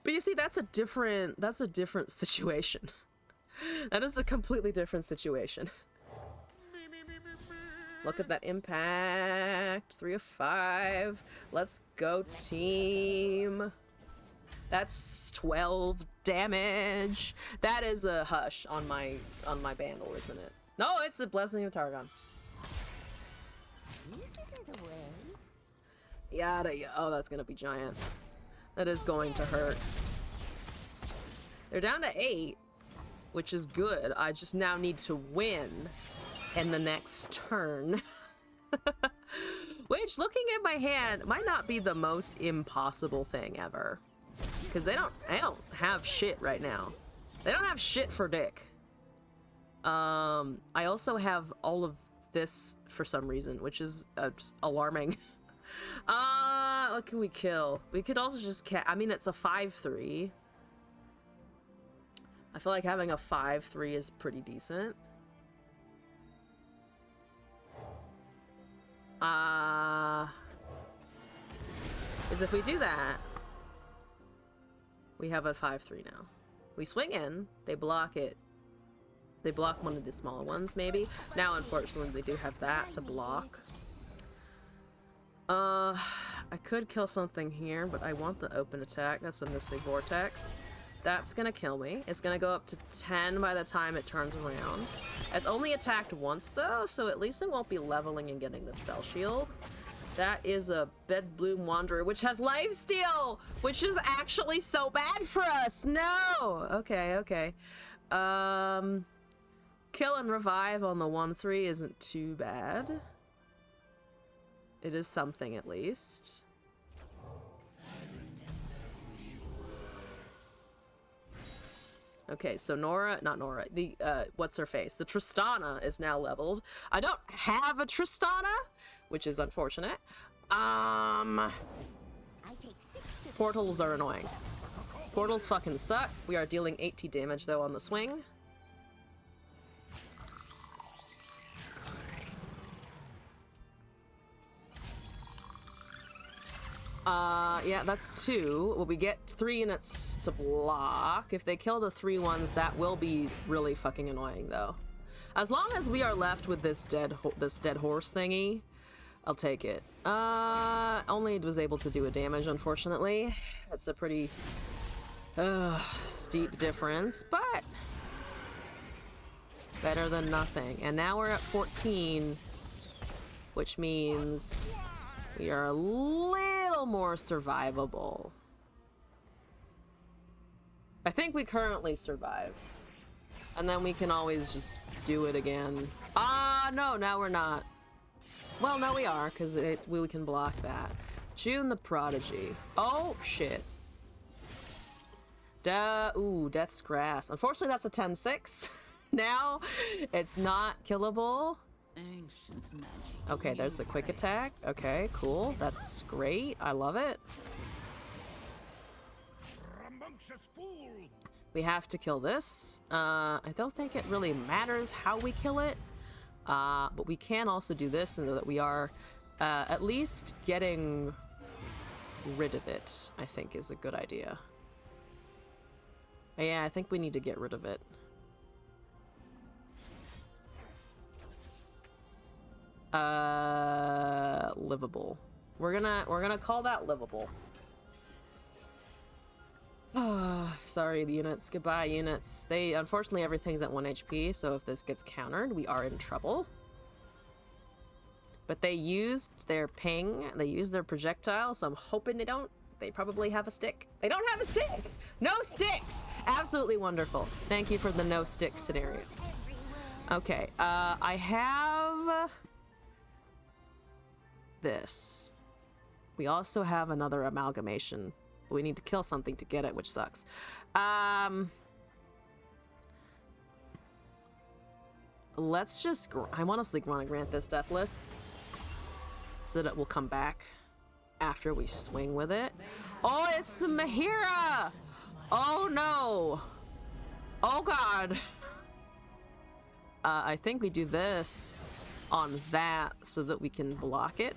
But you see, that's a different situation. That is a completely different situation. Look at that impact. 3 of 5. Let's go, team. That's 12 damage. That is a hush on my Bandle, isn't it? No, it's a Blessing of Targon. This isn't the way. Yada. Oh, that's gonna be giant. That is going to hurt. They're down to 8, which is good. I just now need to win in the next turn. Which, looking at my hand, might not be the most impossible thing ever. Because they don't have shit right now. They don't have shit for dick. I also have all of this for some reason, which is alarming. What can we kill? We could also just I mean, it's a 5/3. I feel like having a 5/3 is pretty decent. Is if we do that, we have a 5/3 now. We swing in, they block it. They block one of the smaller ones, maybe. Now, unfortunately, they do have that to block. I could kill something here, but I want the open attack. That's a Mystic Vortex. That's gonna kill me. It's gonna go up to 10 by the time it turns around. It's only attacked once, though, so at least it won't be leveling and getting the spell shield. That is a Bedbloom Wanderer, which has lifesteal, which is actually so bad for us. No! Okay. Kill and revive on the 1/3 isn't too bad. It is something, at least. Okay, so not Nora, the, what's her face? The Tristana is now leveled. I don't have a Tristana, which is unfortunate. Portals are annoying. Portals fucking suck. We are dealing 80 damage, though, on the swing. Yeah, that's 2. Well, we get 3 units to block. If they kill the 3 ones, that will be really fucking annoying, though. As long as we are left with this dead horse thingy, I'll take it. Only was able to do a damage, unfortunately. That's a pretty steep difference, but better than nothing. And now we're at 14, which means we are a little more survivable. I think we currently survive. And then we can always just do it again. No, now we're not. Well, no, we are, because we can block that. June the Prodigy. Oh, shit. Ooh, Death's Grasp. Unfortunately, that's a 10-6. Now, it's not killable. Okay, there's the quick attack. Okay, cool. That's great. I love it. We have to kill this. I don't think it really matters how we kill it. But we can also do this so that we are at least getting rid of it, I think is a good idea. Yeah, I think we need to get rid of it. Livable. We're gonna call that livable. Sorry, the units. Goodbye, units. Unfortunately, everything's at 1 HP, so if this gets countered, we are in trouble. But they used their ping, they used their projectile, so I'm hoping they don't. They probably have a stick. They don't have a stick! No sticks! Absolutely wonderful. Thank you for the no stick scenario. Okay, I have this. We also have another amalgamation. We need to kill something to get it, which sucks. Let's just... I honestly want to grant this Deathless so that it will come back after we swing with it. Oh, it's Mahira! Oh, no! Oh, God! I think we do this on that so that we can block it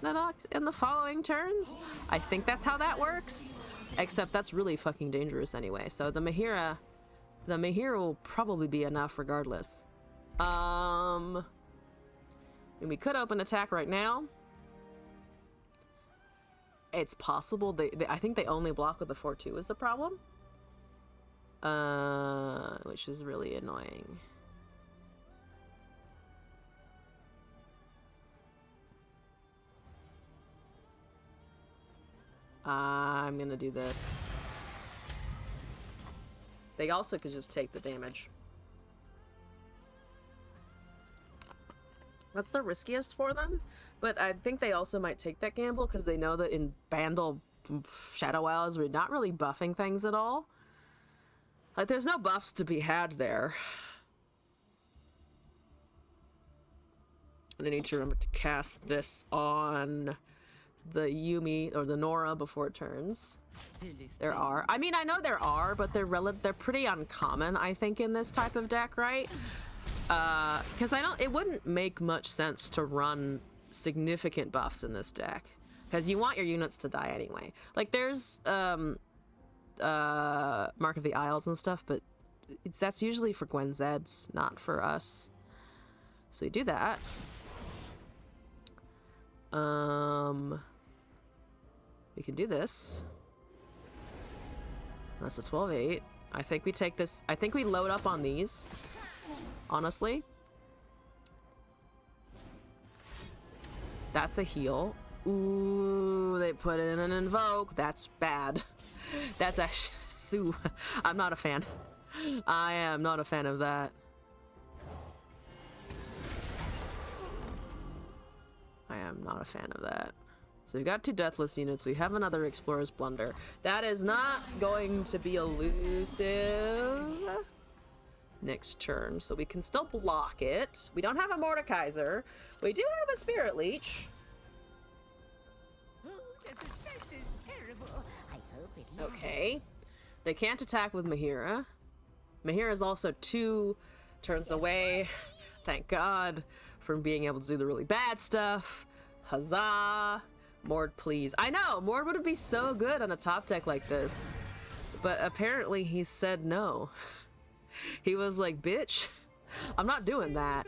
in the following turns. I think that's how that works. Except that's really fucking dangerous anyway. So the Mahira will probably be enough regardless. And we could open attack right now. It's possible I think they only block with the 4-2 is the problem. Which is really annoying. I'm gonna do this. They also could just take the damage. That's the riskiest for them, but I think they also might take that gamble because they know that in Bandle Shadow Isles we're not really buffing things at all. Like, there's no buffs to be had there. And I need to remember to cast this on the Yuumi or the Nora before it turns. There are. I mean, I know there are, but they're pretty uncommon, I think, in this type of deck, right? Because it wouldn't make much sense to run significant buffs in this deck. Because you want your units to die anyway. Like, there's Mark of the Isles and stuff, but that's usually for Gwen Zeds, not for us. So you do that. We can do this. That's a 12-8. I think we take this. I think we load up on these. Honestly. That's a heal. Ooh, they put in an invoke. That's bad. That's actually... Sue. I'm not a fan. I am not a fan of that. I am not a fan of that. So we've got 2 Deathless units. We have another Explorer's Blunder. That is not going to be elusive. next turn, so we can still block it. We don't have a Mordekaiser. We do have a Spirit Leech. The suspense is terrible. I hope it lasts. Okay. They can't attack with Mahira. Mahira is also 2 turns away. Thank God, from being able to do the really bad stuff. Huzzah! Mord, please. I know! Mord would be so good on a top deck like this. But apparently he said no. He was like, bitch, I'm not doing that.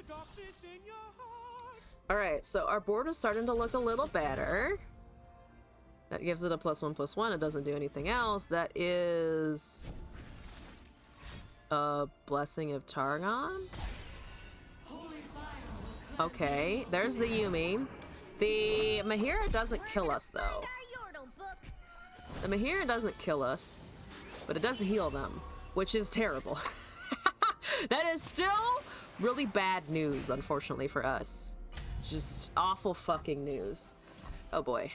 Alright, so our board is starting to look a little better. That gives it a +1/+1. It doesn't do anything else. That is a Blessing of Targon. Okay, there's the Yuumi. The Mahira doesn't kill us though. The Mahira doesn't kill us, but it does heal them, which is terrible. That is still really bad news, unfortunately for us. Just awful fucking news. Oh boy.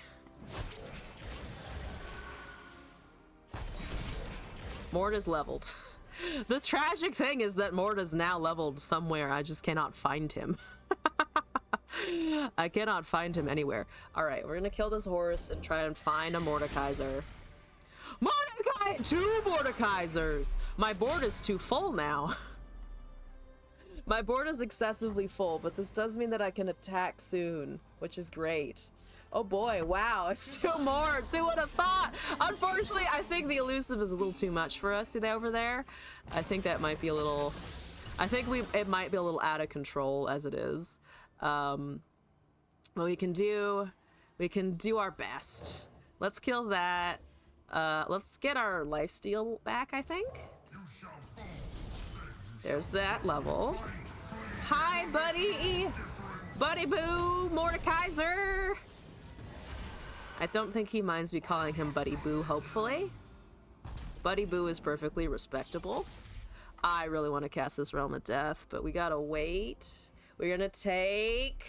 Mord is leveled. The tragic thing is that Mord is now leveled somewhere. I just cannot find him. I cannot find him anywhere. Alright, we're gonna kill this horse and try and find a Mordekaiser. Mordecai! 2 Mordekaisers! My board is too full now. My board is excessively full, but this does mean that I can attack soon, which is great. Oh boy, wow, it's 2 more! 2 would have thought! Unfortunately, I think the elusive is a little too much for us over there. I think that might be a little... I think it might be a little out of control as it is. But we can do our best. Let's kill that. Let's get our lifesteal back, I think. There's that level. Hi, buddy! Buddy Boo! Mordekaiser! I don't think he minds me calling him Buddy Boo, hopefully. Buddy Boo is perfectly respectable. I really want to cast this Realm of Death, but we gotta wait. We're gonna take...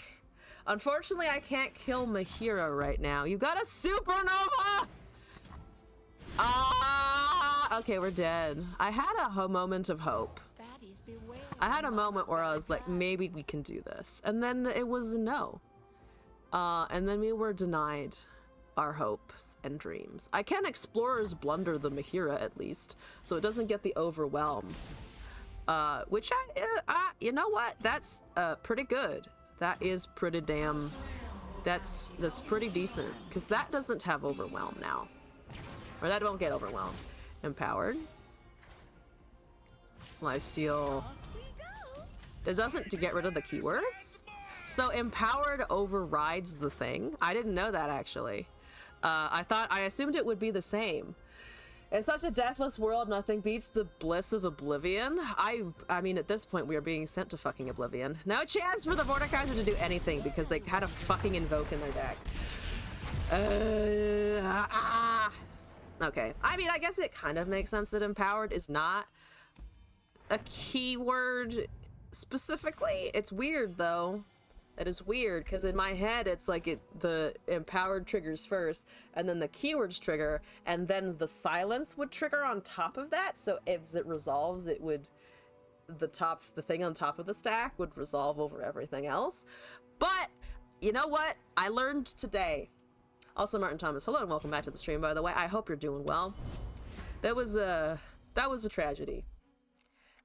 Unfortunately, I can't kill Mahira right now. You got a supernova! Ah! Okay, we're dead. I had a moment of hope. I had a moment where I was like, maybe we can do this. And then it was no. And then we were denied our hopes and dreams. I can Explorer's Blunder the Mahira at least, so it doesn't get the overwhelm. Which you know what? That's pretty good. That is pretty damn... That's pretty decent, because that doesn't have overwhelm now. Or that won't get overwhelmed. Empowered. Lifesteal. This doesn't to get rid of the keywords. So empowered overrides the thing. I didn't know that actually. I assumed it would be the same. In such a deathless world, nothing beats the bliss of oblivion. I mean, at this point, we are being sent to fucking oblivion. No chance for the Mordekaiser to do anything because they had a fucking invoke in their deck. Okay. I mean, I guess it kind of makes sense that empowered is not a keyword specifically. It's weird though. That is weird because in my head it's like the empowered triggers first and then the keywords trigger and then the silence would trigger on top of that. So as it resolves, it would the thing on top of the stack would resolve over everything else. But you know what? I learned today. Also, Martin Thomas, hello and welcome back to the stream, by the way. I hope you're doing well. That was a tragedy.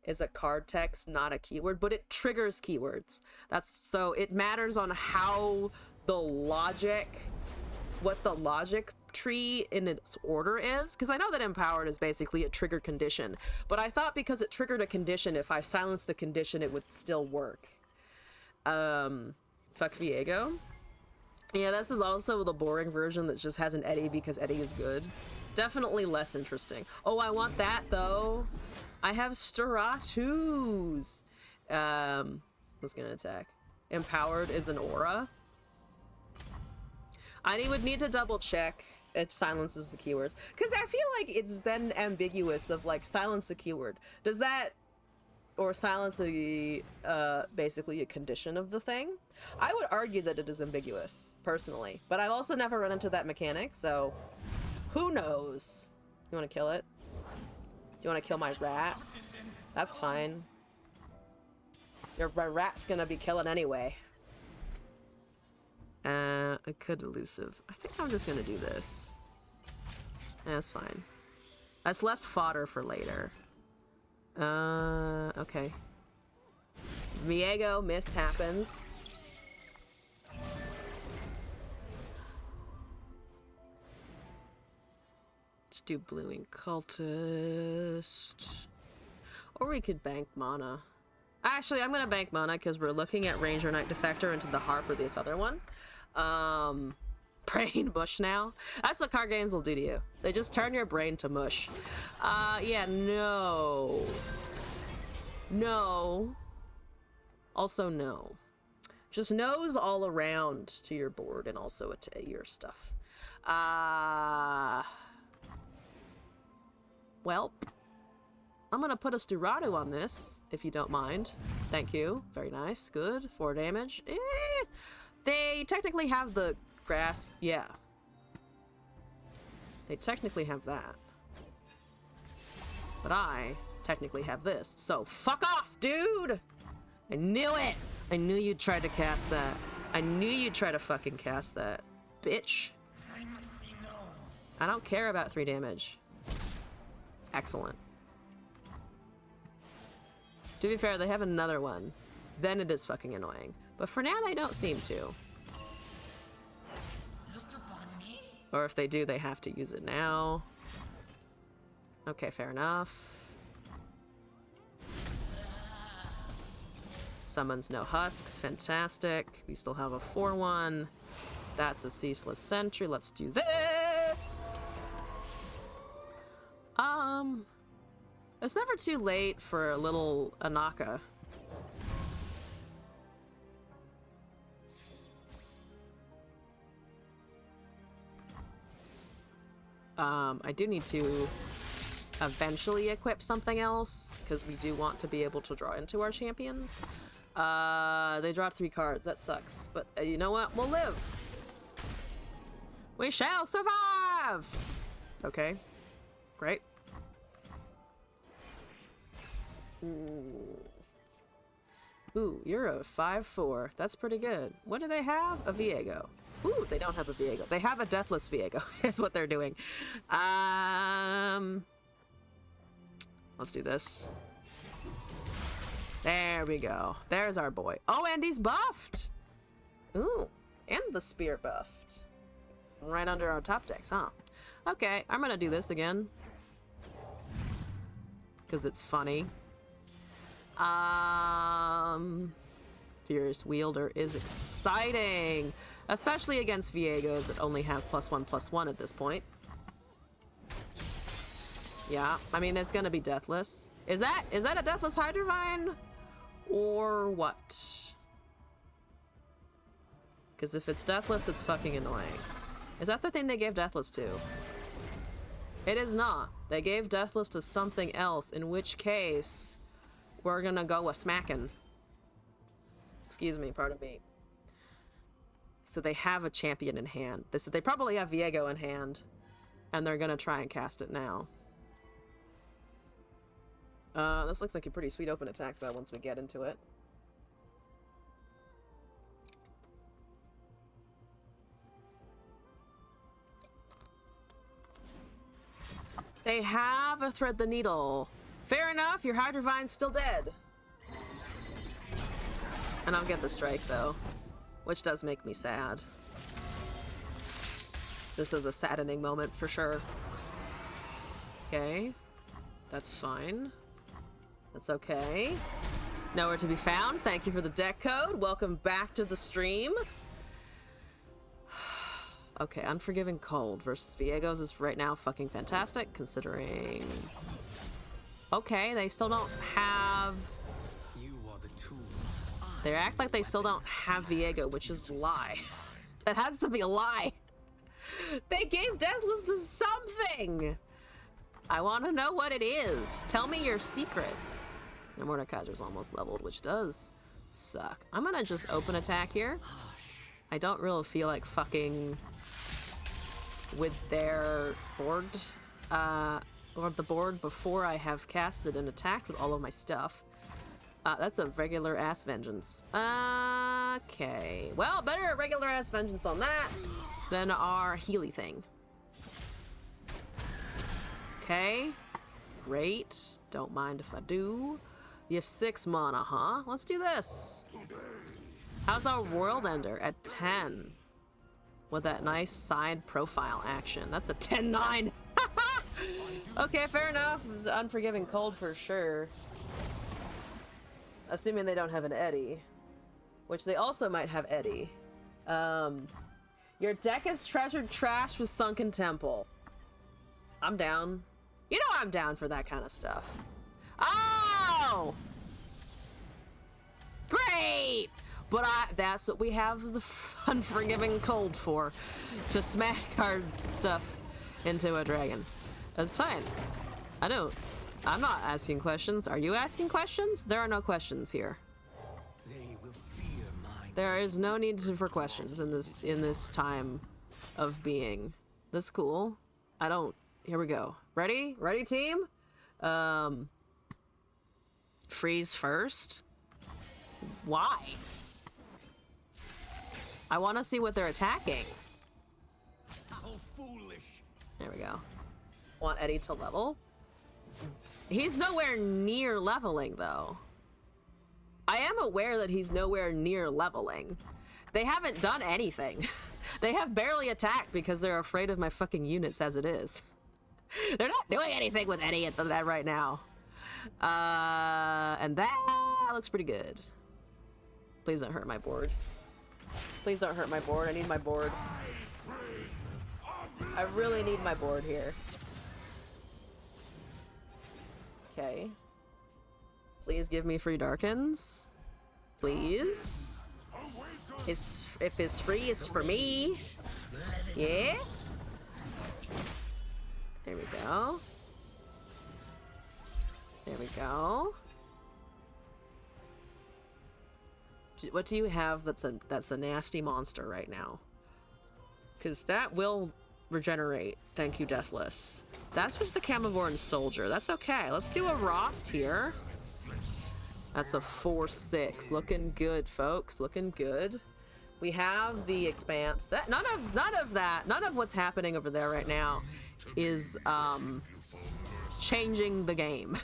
Is a card text not a keyword, but it triggers keywords. So it matters on how what the logic tree in its order is. Because I know that empowered is basically a trigger condition, but I thought because it triggered a condition, if I silenced the condition, it would still work. Fuck Viego. Yeah, this is also the boring version that just has an Eddie because Eddie is good. Definitely less interesting. Oh, I want that though. I have Stratus. Who's gonna attack? Empowered is an aura. I would need to double check it silences the keywords. Because I feel like it's then ambiguous of like silence a keyword. Does that or silence basically a condition of the thing? I would argue that it is ambiguous, personally. But I've also never run into that mechanic, so who knows? You wanna kill it? Do you want to kill my rat? That's fine. My rat's gonna be killing anyway. I could elusive. I think I'm just gonna do this. That's fine. That's less fodder for later. Okay. Viego, mist happens. Let's do Bluing Cultist. Or we could bank mana. Actually, I'm gonna bank mana because we're looking at Ranger Knight Defector into the Harp or this other one. Brain mush now. That's what card games will do to you. They just turn your brain to mush. Yeah, no. No. Also no. Just no's all around to your board and also to your stuff. Well, I'm gonna put a Sturadu on this, if you don't mind. Thank you. Very nice. Good. 4 damage. They technically have the grasp. Yeah. They technically have that. But I technically have this. So fuck off, dude! I knew it! I knew you'd try to cast that. I knew you'd try to fucking cast that. Bitch. I don't care about 3 damage. Excellent. To be fair, they have another one. Then it is fucking annoying. But for now, they don't seem to. Or if they do, they have to use it now. Okay, fair enough. Summons no husks. Fantastic. We still have a 4/1. That's a ceaseless sentry. Let's do this. It's never too late for a little Anaka. I do need to eventually equip something else, because we do want to be able to draw into our champions. They draw 3 cards. That sucks. But you know what? We'll live. We shall survive! Okay. Great. Ooh, you're a 5/4. That's pretty good. What do they have? A Viego. Ooh, they don't have a Viego. They have a Deathless Viego. Is what they're doing. Let's do this. There we go. There's our boy. Oh, and he's buffed! Ooh, and the spear buffed. Right under our top decks, huh? Okay, I'm gonna do this again. Because it's funny. Fierce Wielder is exciting! Especially against Viegos that only have +1/+1 at this point. Yeah, I mean, it's gonna be Deathless. Is that a Deathless Hydrovine? Or what? Because if it's Deathless, it's fucking annoying. Is that the thing they gave Deathless to? It is not. They gave Deathless to something else, in which case we're gonna go a smackin'. Excuse me, pardon me. So they have a champion in hand. They probably have Viego in hand, and they're gonna try and cast it now. This looks like a pretty sweet open attack, though, once we get into it. They have a Thread the Needle. Fair enough, your Hydrovine's still dead. And I'll get the strike, though, which does make me sad. This is a saddening moment for sure. Okay, that's fine. That's okay. Nowhere to be found. Thank you for the deck code. Welcome back to the stream. Okay, Unforgiving Cold versus Viegos is right now fucking fantastic, considering... Okay, they still don't have... They act like they still don't have Viego, which is a lie. That has to be a lie. They gave Deathless to something! I want to know what it is. Tell me your secrets. And Mordekaiser's almost leveled, which does suck. I'm gonna just open attack here. I don't really feel like fucking with their board, or the board before I have casted and attacked with all of my stuff. That's a regular ass vengeance. Okay. Well, better regular ass vengeance on that than our Healy thing. Okay. Great. Don't mind if I do. You have 6 mana, huh? Let's do this. How's our World Ender at 10? With that nice side profile action. That's a 10-9. Okay, fair enough. It was Unforgiving Cold for sure. Assuming they don't have an Eddie. Which they also might have Eddie. Your deck is treasured trash with Sunken Temple. I'm down. You know I'm down for that kind of stuff. Oh! Great! But that's what we have the Unforgiving Cold for. To smack our stuff into a dragon. That's fine. I'm not asking questions. Are you asking questions? There are no questions here. They will fear my There is no need for questions in this time of being. This cool. Here we go. Ready? Ready, team? Freeze first? Why? I want to see what they're attacking. How foolish. There we go. Want Eddie to level? He's nowhere near leveling, though. I am aware that he's nowhere near leveling. They haven't done anything. They have barely attacked because they're afraid of my fucking units as it is. They're not doing anything with Eddie at that right now. And that looks pretty good. Please don't hurt my board. Please don't hurt my board. I need my board. I really need my board here. Okay. Please give me free Darkens. Please. If it's free, it's for me. Yeah? There we go. There we go. What do you have that's a nasty monster right now? Because that will regenerate. Thank you, Deathless. That's just a Camavorn soldier. That's okay. Let's do a Rost here. That's a 4/6. Looking good, folks. Looking good. We have the Expanse. That none of what's happening over there right now is changing the game.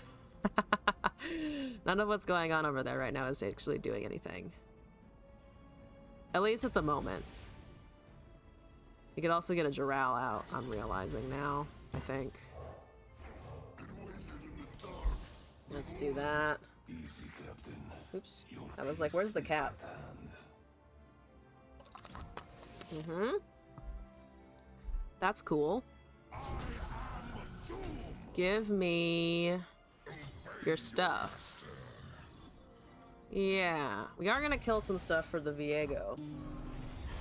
None of what's going on over there right now is actually doing anything. At least at the moment. You could also get a Jarrell out, I'm realizing now, I think. Let's do that. Oops. I was like, where's the cap? Mm-hmm. That's cool. Give me your stuff. Yeah, we are gonna kill some stuff for the Viego,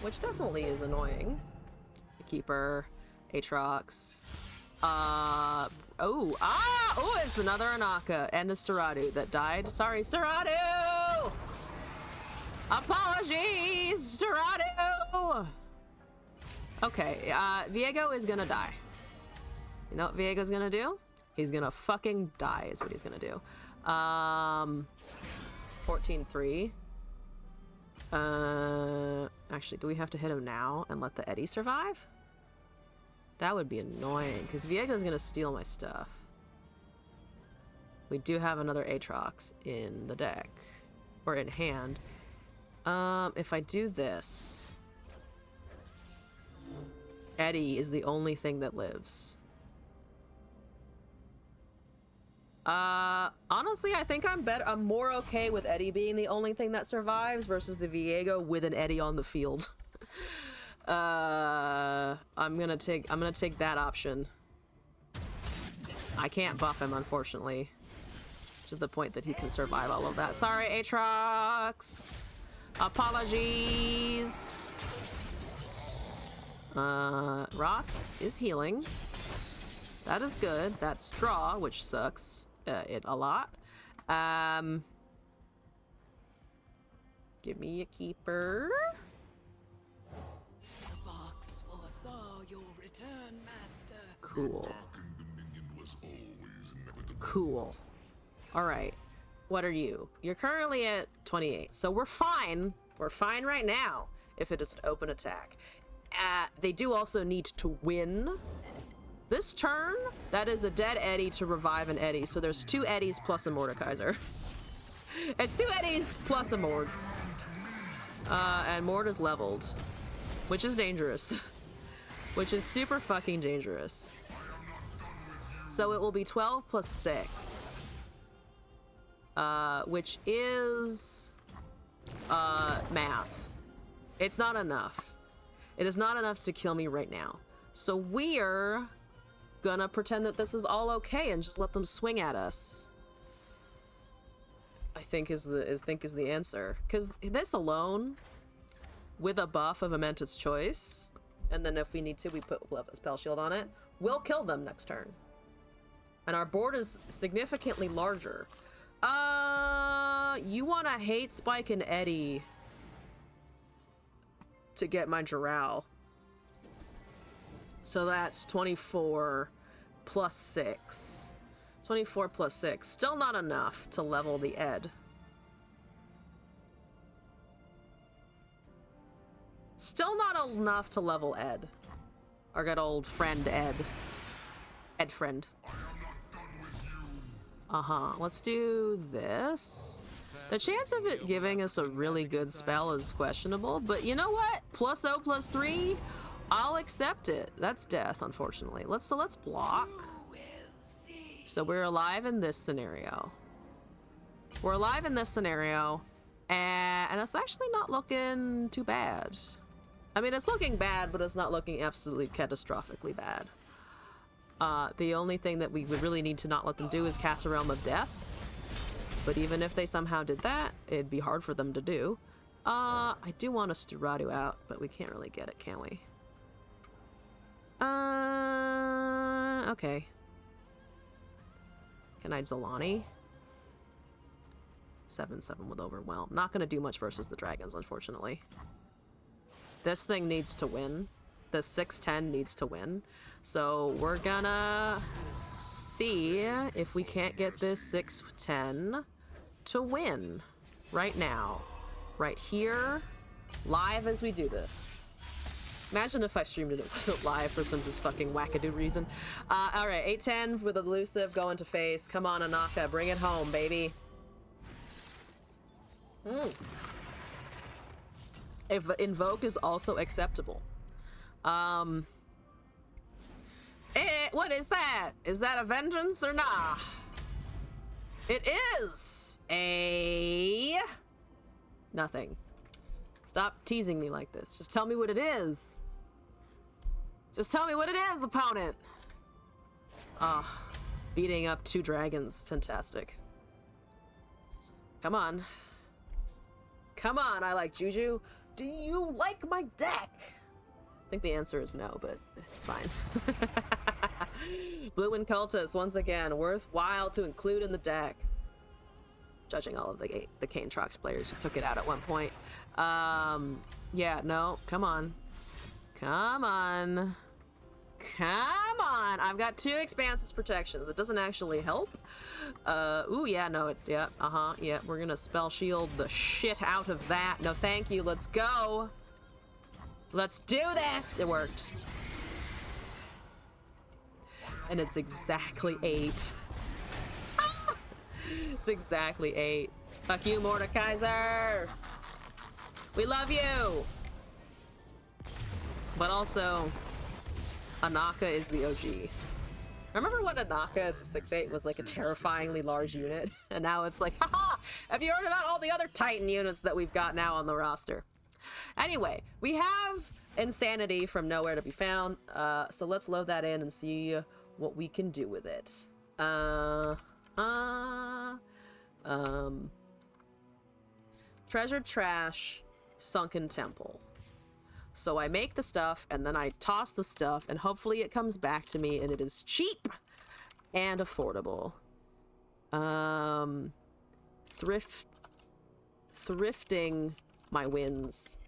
which definitely is annoying. The Keeper, Aatrox. It's another Anaka and a Staradu that died. Sorry, Staradu! Apologies, Staradu! Okay, Viego is gonna die. You know what Viego's gonna do? He's gonna fucking die is what he's gonna do. 14-3. Actually, do we have to hit him now and let the Eddie survive? That would be annoying, because Viego's gonna steal my stuff. We do have another Aatrox in the deck. Or in hand. If I do this... Eddie is the only thing that lives. Honestly, I think I'm more okay with Eddie being the only thing that survives versus the Viego with an Eddie on the field. I'm gonna take that option. I can't buff him, unfortunately. To the point that he can survive all of that. Sorry, Aatrox! Apologies! Ross is healing. That is good. That's draw, which sucks it a lot. Give me a Keeper. The box foresaw your return, master. Cool. Cool. Alright. What are you? You're currently at 28, so we're fine. We're fine right now if it is an open attack. They do also need to win this turn. That is a dead Eddie to revive an Eddie, so there's 2 Eddies plus a Mordekaiser. It's 2 Eddies plus a Mord. And Mord is leveled, which is dangerous. Which is super fucking dangerous. So it will be 12 plus 6. Which is math. It's not enough. It is not enough to kill me right now. So we're gonna pretend that this is all okay and just let them swing at us. I think is the answer. Because this alone, with a buff of Amenta's Choice, and then if we need to, we put a spell shield on it, we'll kill them next turn. And our board is significantly larger. You want to hate Spike and Eddie to get my Jarrell. So that's 24 plus 6. 24 plus 6. Still not enough to level the Ed. Still not enough to level Ed. Our good old friend Ed. Ed friend. Let's do this. The chance of it giving us a really good spell is questionable, but you know what? Plus 0 plus 3, I'll accept it. That's death, unfortunately. Let's block. So we're alive in this scenario. We're alive in this scenario, and it's actually not looking too bad. I mean, it's looking bad, but it's not looking absolutely catastrophically bad. The only thing that we would really need to not let them do is cast a Realm of Death. But even if they somehow did that, it'd be hard for them to do. I do want a Steratu out, but we can't really get it, can we? Okay. Can I Zolani? 7/7 with Overwhelm. Not gonna do much versus the dragons, unfortunately. This thing needs to win. The 6/10 needs to win. So we're gonna see if we can't get this 6/10 to win right now. Right here. Live as we do this. Imagine if I streamed it wasn't live for some just fucking wackadoo reason. Alright, 8/10 with Elusive going to face. Come on, Anaka, bring it home, baby. If Invoke is also acceptable. What is that? Is that a vengeance or nah? It is a... Nothing. Stop teasing me like this. Just tell me what it is. Just tell me what it is, opponent. Beating up 2 dragons. Fantastic. Come on. Come on, I like Juju. Do you like my deck? I think the answer is no, but it's fine. Blue and Cultist, once again, worthwhile to include in the deck. Judging all of the Kane Trox players who took it out at one point. Yeah, no, come on. Come on. Come on! I've got 2 Expanses protections. It doesn't actually help. Ooh, yeah, no, yeah, yeah, we're gonna spell shield the shit out of that. No, thank you, let's go! Let's do this! It worked. And it's exactly 8. It's exactly 8. Fuck you, Mordekaiser! We love you! But also, Anaka is the OG. Remember when Anaka as a 6/8 was like a terrifyingly large unit? And now it's like, haha! Have you heard about all the other Titan units that we've got now on the roster? Anyway, we have Insanity from Nowhere to be Found. So let's load that in and see what we can do with it. Treasure Trash, Sunken Temple. So I make the stuff, and then I toss the stuff, and hopefully it comes back to me, and it is cheap and affordable. Thrifting my wins.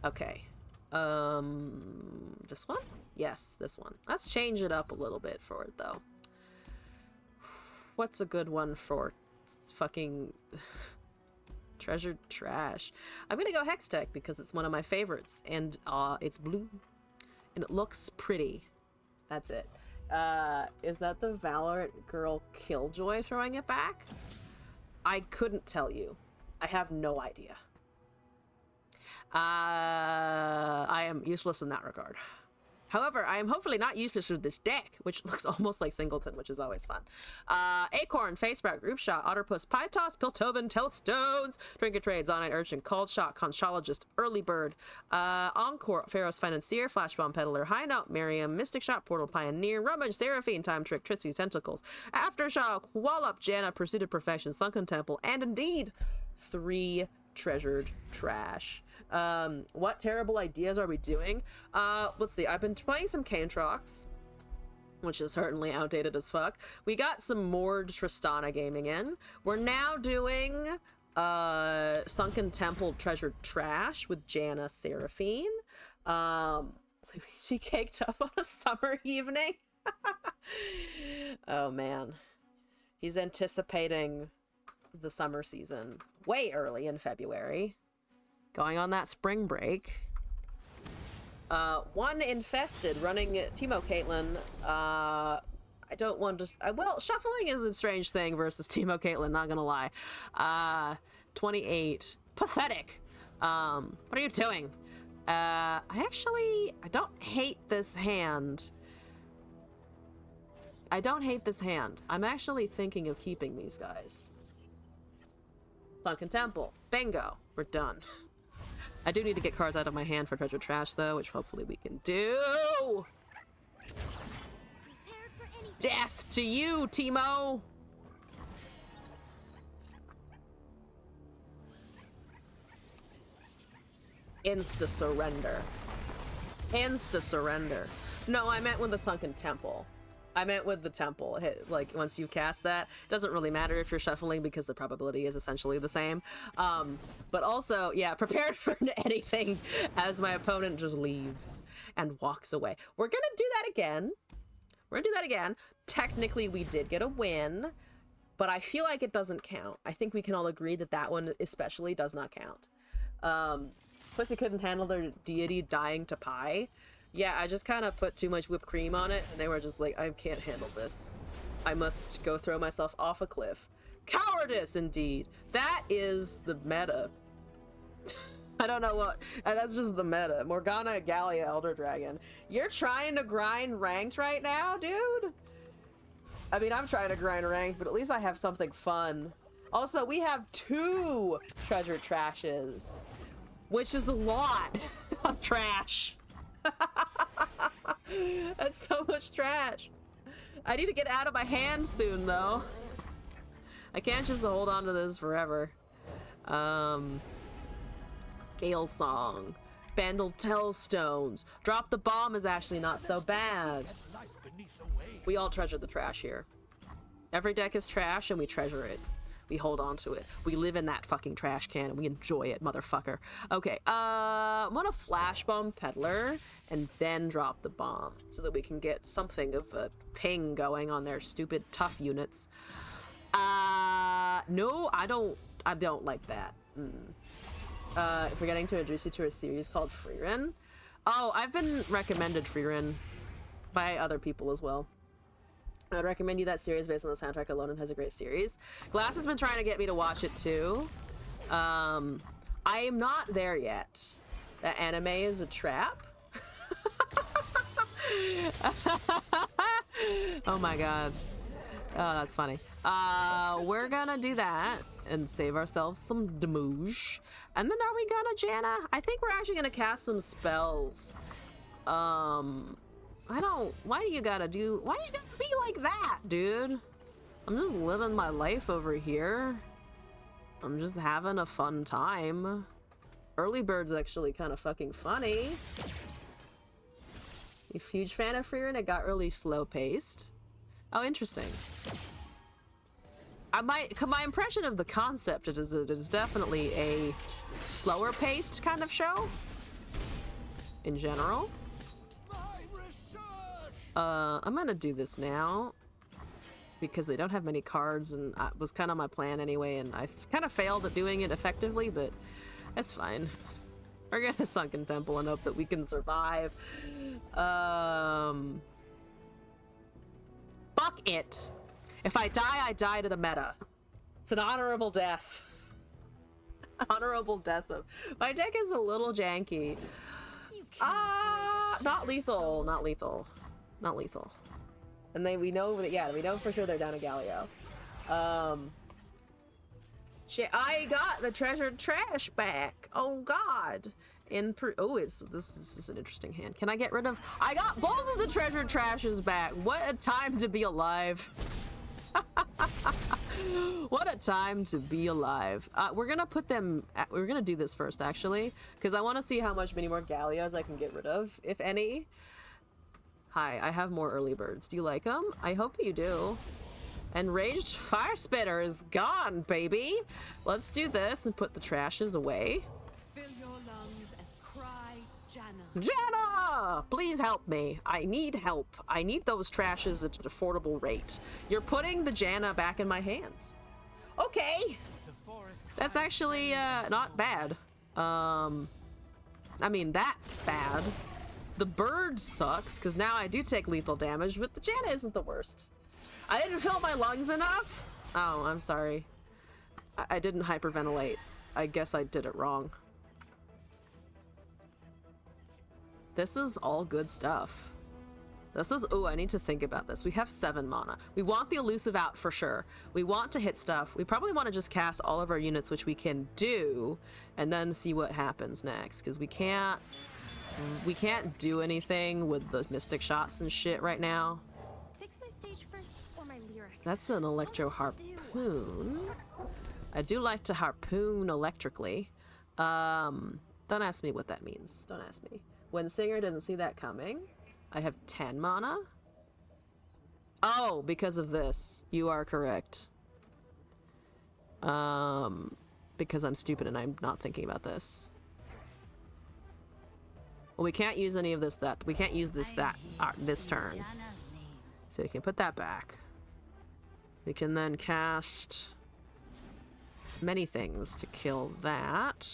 Okay. This one? Yes, this one. Let's change it up a little bit for it, though. What's a good one for fucking treasured trash. I'm gonna go Hextech because it's one of my favorites, and it's blue and it looks pretty. That's it. Is that the Valorant girl Killjoy throwing it back? I couldn't tell you. I have no idea. I am useless in that regard. However, I am hopefully not useless with this deck, which looks almost like Singleton, which is always fun. Acorn, Face Sprout, Group Shot, Otterpuss, Pie Toss, Piltover, Telstones, Drinker Trade, Zonite Urchin, Cold Shot, Conchologist, Early Bird, Encore, Pharaoh's Financier, Flashbomb Peddler, High Note, Miriam, Mystic Shot, Portal Pioneer, Rummage, Seraphine, Time Trick, Tristy's Tentacles, Aftershock, Wallop, Janna, Pursuit of Perfection, Sunken Temple, and indeed, 3 treasured trash. What terrible ideas are we doing? Let's see. I've been playing some Cantrox, which is certainly outdated as fuck. We got some more Tristana gaming in. We're now doing Sunken Temple treasured trash with Janna Seraphine. She caked up on a summer evening. Oh man, he's anticipating the summer season way early in February, going on that spring break. One infested running Teemo Caitlyn. I don't want to. Well, shuffling is a strange thing versus Teemo Caitlyn, not gonna lie. 28. Pathetic. What are you doing? I don't hate this hand. I'm actually thinking of keeping these guys. Sunken Temple. Bingo. We're done. I do need to get cards out of my hand for treasure trash, though, which hopefully we can do. Death to you, Teemo! Insta-surrender. Insta-surrender. No, I meant with the Sunken Temple. I meant with the temple. Like, once you cast that, it doesn't really matter if you're shuffling because the probability is essentially the same. But also, yeah, prepared for anything as my opponent just leaves and walks away. We're gonna do that again. Technically, we did get a win, but I feel like it doesn't count. I think we can all agree that that one especially does not count. Pussy couldn't handle their deity dying to pie. Yeah, I just kind of put too much whipped cream on it, and they were just like, I can't handle this. I must go throw myself off a cliff. Cowardice, indeed. That is the meta. I don't know what. That's just the meta. Morgana, Gallia, Elder Dragon. You're trying to grind ranked right now, dude? I mean, I'm trying to grind ranked, but at least I have something fun. Also, we have 2 treasure trashes, which is a lot of trash. That's so much trash. I need to get out of my hand soon, though. I can't just hold on to this forever. Gale Song, Bandle Tellstones. Drop the Bomb is actually not so bad. We all treasure the trash here. Every deck is trash and we treasure it. We hold on to it. We live in that fucking trash can and we enjoy it, motherfucker. Okay, I'm gonna Flash Bomb Peddler and then drop the bomb so that we can get something of a ping going on their stupid tough units. No, I don't like that. Forgetting to introduce you to a series called Frieren. Oh, I've been recommended Frieren by other people as well. I'd recommend you that series based on the soundtrack alone, and has a great series. Glass has been trying to get me to watch it too. I am not there yet. That anime is a trap. Oh my god. Oh, that's funny. We're gonna do that and save ourselves some damage. And then are we gonna Janna? I think we're actually gonna cast some spells. Why do you gotta be like that, dude? I'm just living my life over here. I'm just having a fun time. Early Bird's actually kind of fucking funny. A huge fan of Frieren. It got really slow paced. Oh, interesting. My impression of the concept it is definitely a slower paced kind of show in general. I'm gonna do this now. because they don't have many cards, and that was kind of my plan anyway, and I kind of failed at doing it effectively, but that's fine. We're gonna Sunken Temple and hope that we can survive. Fuck it. If I die, I die to the meta. It's an honorable death. Honorable death of... My deck is a little janky. Not lethal. Not lethal. Not lethal. And then we know that, yeah, we know for sure they're down to Galio. Shit, I got the treasured trash back. Oh god. This is an interesting hand. Can I get rid of... I got both of the treasured trashes back. What a time to be alive. What a time to be alive. We're gonna put them... We're gonna do this first, actually, because I want to see how many more Galios I can get rid of, if any. Hi, I have more early birds. Do you like them? I hope you do. Enraged Fire Spitter is gone, baby. Let's do this and put the trashes away. Fill your lungs and cry, Janna. Janna! Please help me. I need help. I need those trashes at an affordable rate. You're putting the Janna back in my hand. Okay. That's actually not bad. I mean, that's bad. The bird sucks, because now I do take lethal damage, but the Janna isn't the worst. I didn't fill my lungs enough? Oh, I'm sorry. I didn't hyperventilate. I guess I did it wrong. This is all good stuff. This is... Ooh, I need to think about this. We have 7 mana. We want the elusive out for sure. We want to hit stuff. We probably want to just cast all of our units, which we can do, and then see what happens next, because we can't do anything with the mystic shots and shit right now. Fix my stage first or my lyrics. That's an electro harpoon. I do like to harpoon electrically. Don't ask me what that means. Don't ask me. When Singer didn't see that coming. I have 10 mana. Oh, because of this. You are correct. Because I'm stupid and I'm not thinking about this. Well, we can't use any of this, that. We can't use this, this turn. So you can put that back. We can then cast many things to kill that.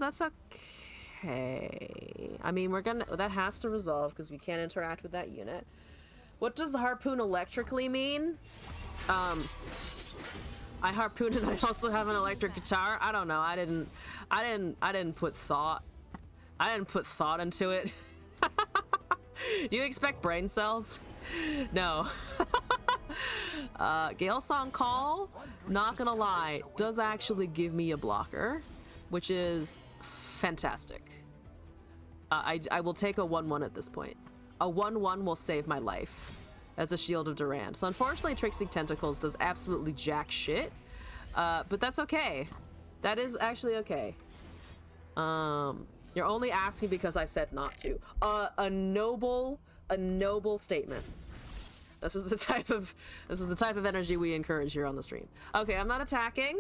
That's okay. I mean, that has to resolve because we can't interact with that unit. What does the harpoon electrically mean? I harpoon and I also have an electric guitar. I don't know. I didn't put thought. I didn't put thought into it. Do you expect brain cells? No. Gale Song Call, not gonna lie, does actually give me a blocker, which is fantastic. I will take a 1/1 at this point. A 1/1 will save my life as a Shield of Durand. So unfortunately, Tricksy Tentacles does absolutely jack shit, but that's okay. That is actually okay. You're only asking because I said not to. A noble statement. This is the type of energy we encourage here on the stream. Okay, I'm not attacking,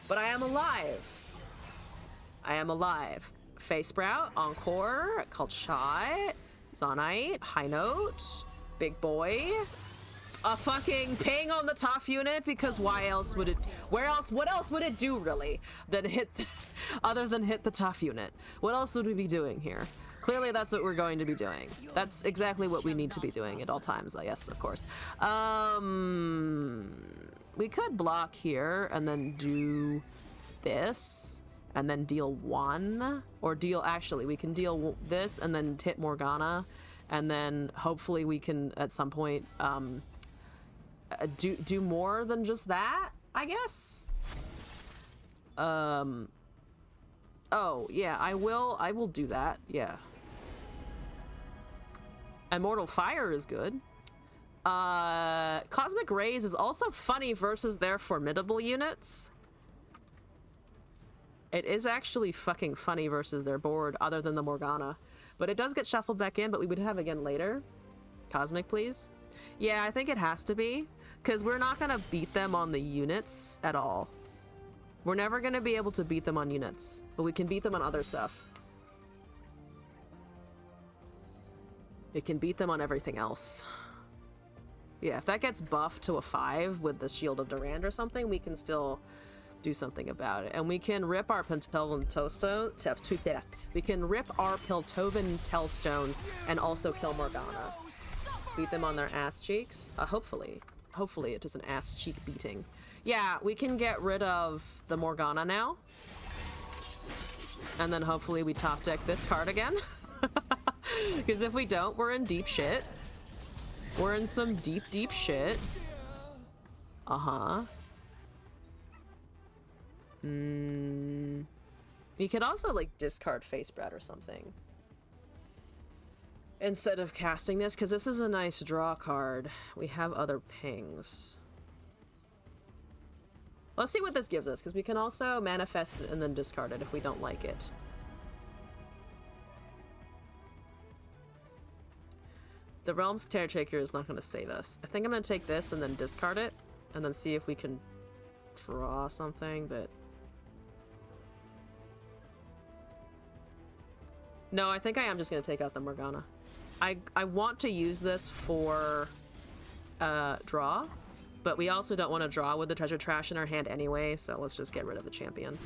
but I am alive. I am alive. Face Sprout, Encore, Cult Shot, Zonite, High Note, Big Boy, a fucking ping on the top unit, because why else would it, what else would it do really than other than hit the tough unit? What else would we be doing here? Clearly that's what we're going to be doing. That's exactly what we need to be doing at all times. Yes, of course. We could block here and then do this and then deal 1, or we can deal this and then hit Morgana, and then hopefully we can at some point do more than just that, I guess. Oh yeah, I will do that. Yeah. Immortal Fire is good. Cosmic Rays is also funny versus their formidable units. It is actually fucking funny versus their board, other than the Morgana. But it does get shuffled back in, but we would have again later. Cosmic, please. Yeah, I think it has to be, because we're not gonna beat them on the units at all. We're never gonna be able to beat them on units, but we can beat them on other stuff. It can beat them on everything else. Yeah, if that gets buffed to a 5 with the Shield of Durand or something, we can still do something about it. And we can rip our Piltovan Tellstone. We can rip our Piltovan Tellstones and also kill Morgana. Beat them on their ass cheeks. Hopefully. Hopefully it is an ass cheek beating. Yeah, we can get rid of the Morgana now. And then hopefully we top deck this card again. Because if we don't, we're in deep shit. We're in some deep, deep shit. Uh-huh. We could also, like, discard Face Bread or something. Instead of casting this, because this is a nice draw card. We have other pings. Let's see what this gives us, because we can also manifest it and then discard it if we don't like it. The Realm's Caretaker is not going to save us. I think I'm going to take this and then discard it, and then see if we can draw something, but... No, I think I am just going to take out the Morgana. I want to use this for draw, but we also don't want to draw with the treasure trash in our hand anyway, so let's just get rid of the champion.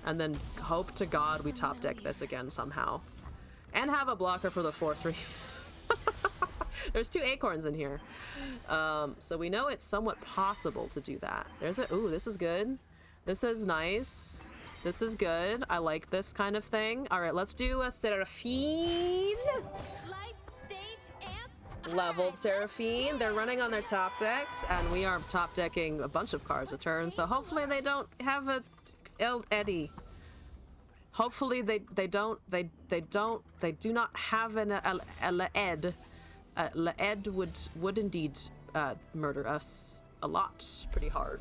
And then hope to God we top deck this again somehow. And have a blocker for the 4/3. There's 2 acorns in here. So we know it's somewhat possible to do that. There's a... Ooh, this is good. This is nice. This is good. I like this kind of thing. All right, let's do a Seraphine. Leveled Seraphine. They're running on their top decks, and we are top decking a bunch of cards a turn, so hopefully they don't have a Eddie. Hopefully they do not have an Laed. Laed would indeed murder us a lot, pretty hard.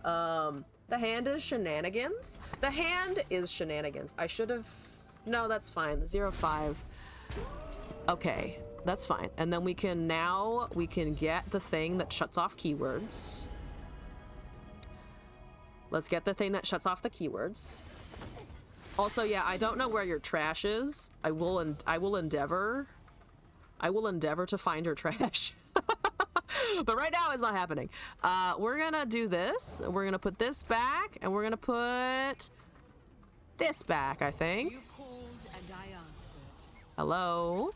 The hand is shenanigans. The hand is shenanigans. I should have... No, that's fine. The 0/5. Okay, that's fine. And then we can get the thing that shuts off keywords. Let's get the thing that shuts off the keywords. Also, yeah, I don't know where your trash is. I will endeavor to find your trash. But right now it's not happening. We're gonna do this. We're gonna put this back, and we're gonna put this back, I think. You called and I answered. Hello?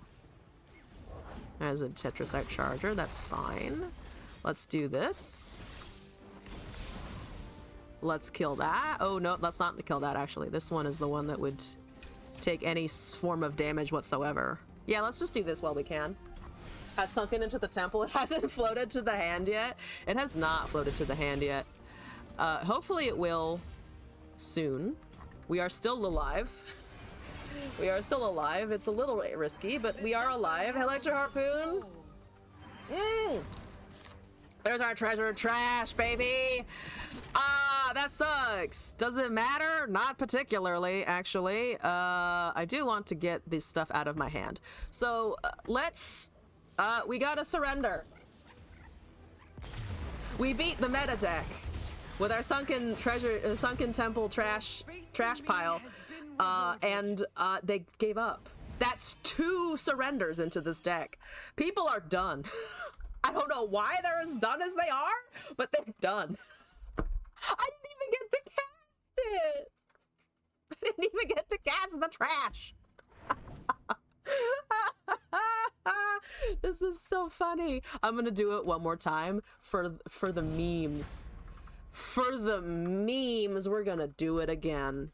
There's a Tetrasite Charger. That's fine. Let's do this. Let's kill that. Oh, no, let's not kill that, actually. This one is the one that would take any form of damage whatsoever. Yeah, let's just do this while we can. Has sunken into the temple. It hasn't floated to the hand yet. It has not floated to the hand yet. Hopefully it will soon. We are still alive. We are still alive. It's a little risky, but we are alive. Electro Harpoon. There's our treasure trash, baby. Ah, that sucks. Does it matter? Not particularly, actually. I do want to get this stuff out of my hand. So let's... we gotta surrender. We beat the meta deck with our sunken treasure, sunken temple trash pile, and they gave up. That's 2 surrenders into this deck. People are done. I don't know why they're as done as they are, but they're done. I didn't even get to cast it. I didn't even get to cast the trash. This is so funny. I'm gonna do it one more time for the memes. For the memes, we're gonna do it again.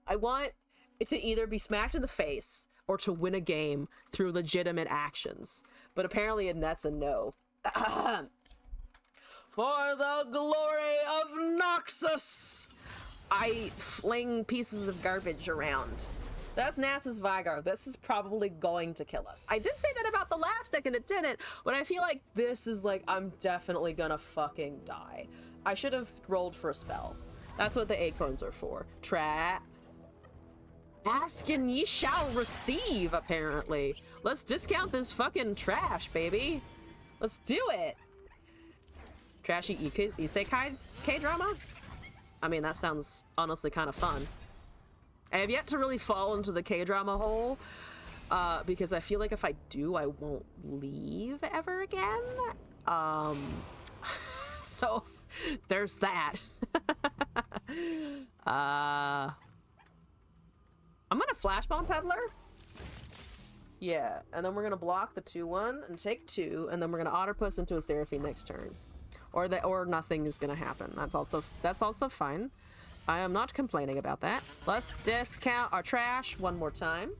I want it to either be smacked in the face or to win a game through legitimate actions. But apparently that's a no. For the glory of Noxus, I fling pieces of garbage around. That's Nasus Vigar. This is probably going to kill us. I did say that about the last deck and it didn't, but I feel like this is like, I'm definitely gonna fucking die. I should have rolled for a spell. That's what the acorns are for. Ask and ye shall receive, apparently. Let's discount this fucking trash, baby. Let's do it. Trashy isekai K-drama? I mean, that sounds honestly kind of fun. I have yet to really fall into the K-drama hole, because I feel like if I do, I won't leave ever again. So there's that. I'm gonna Flash Bomb Peddler. Yeah, and then we're gonna block the 2-1 and take 2, and then we're gonna Otterpuss into a Seraphine next turn. Or nothing is gonna happen. That's also fine. I am not complaining about that. Let's discount our trash one more time.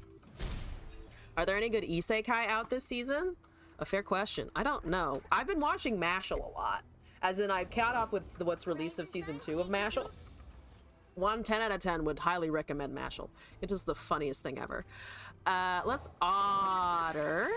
Are there any good isekai out this season? A fair question. I don't know. I've been watching Mashal a lot. As in, I've caught up with what's released of season 2 of Mashal. 10 out of 10 would highly recommend Mashal. It is the funniest thing ever. Let's Otter.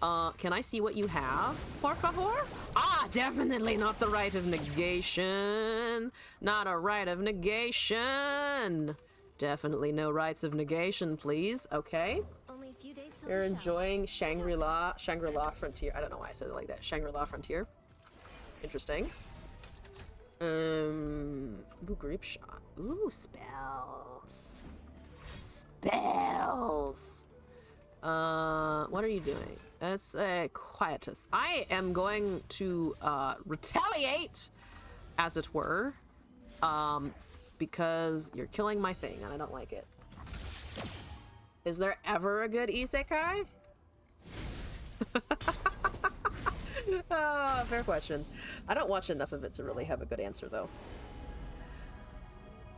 Can I see what you have, por favor? Ah, definitely not the Rite of Negation. Not a Rite of Negation. Definitely no rites of negation, please. Okay. Only a few days till You're the show. enjoying Shangri-La Frontier. I don't know why I said it like that. Shangri-La Frontier. Interesting. Ooh, group shot. Ooh, spells. Spells. What are you doing? It's a Quietus. I am going to retaliate, as it were, because you're killing my thing and I don't like it. Is there ever a good isekai? Fair question. I don't watch enough of it to really have a good answer, though.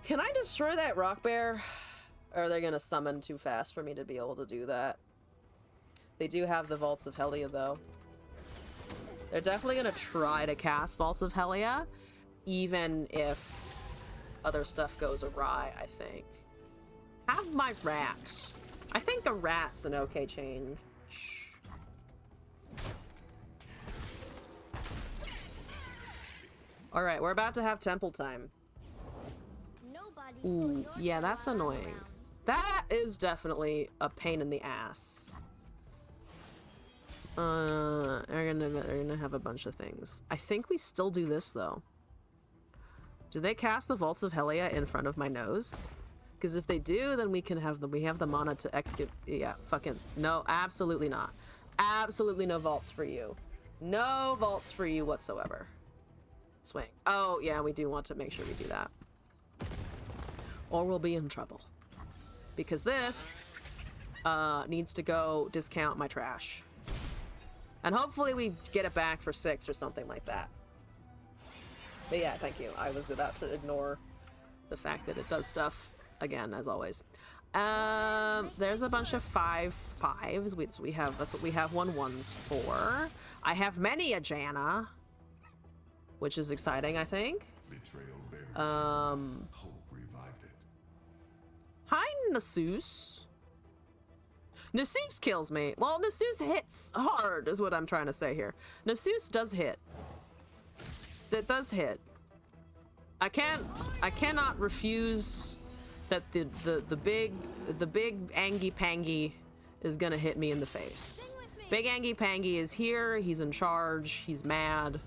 Can I destroy that rock bear? Or are they gonna summon too fast for me to be able to do that? They do have the Vaults of Helia, though. They're definitely gonna try to cast Vaults of Helia, even if other stuff goes awry, I think. Have my rat. I think a rat's an okay change. Alright, we're about to have temple time. Nobody's Ooh, pulling your yeah, that's around. annoying. That is definitely a pain in the ass. We're gonna have a bunch of things. I think we still do this, though. Do they cast the Vaults of Helia in front of my nose? Because if they do, then we have the mana to excavate. Yeah, fucking no, absolutely not. Absolutely no vaults for you. No vaults for you whatsoever. Swing. Oh yeah, we do want to make sure we do that, or we'll be in trouble. Because this needs to go discount my trash, and hopefully we get it back for 6 or something like that. But yeah, thank you. I was about to ignore the fact that it does stuff again, as always. There's a bunch of 5/5s. That's what we have 1/1s for. I have many a Janna, which is exciting, I think. Hope revived it. Hi, Nasus. Nasus kills me. Well, Nasus hits hard, is what I'm trying to say here. Nasus does hit. That does hit. I cannot refuse that the big Angie Pangy is gonna hit me in the face. Big Angie Pangy is here. He's in charge. He's mad.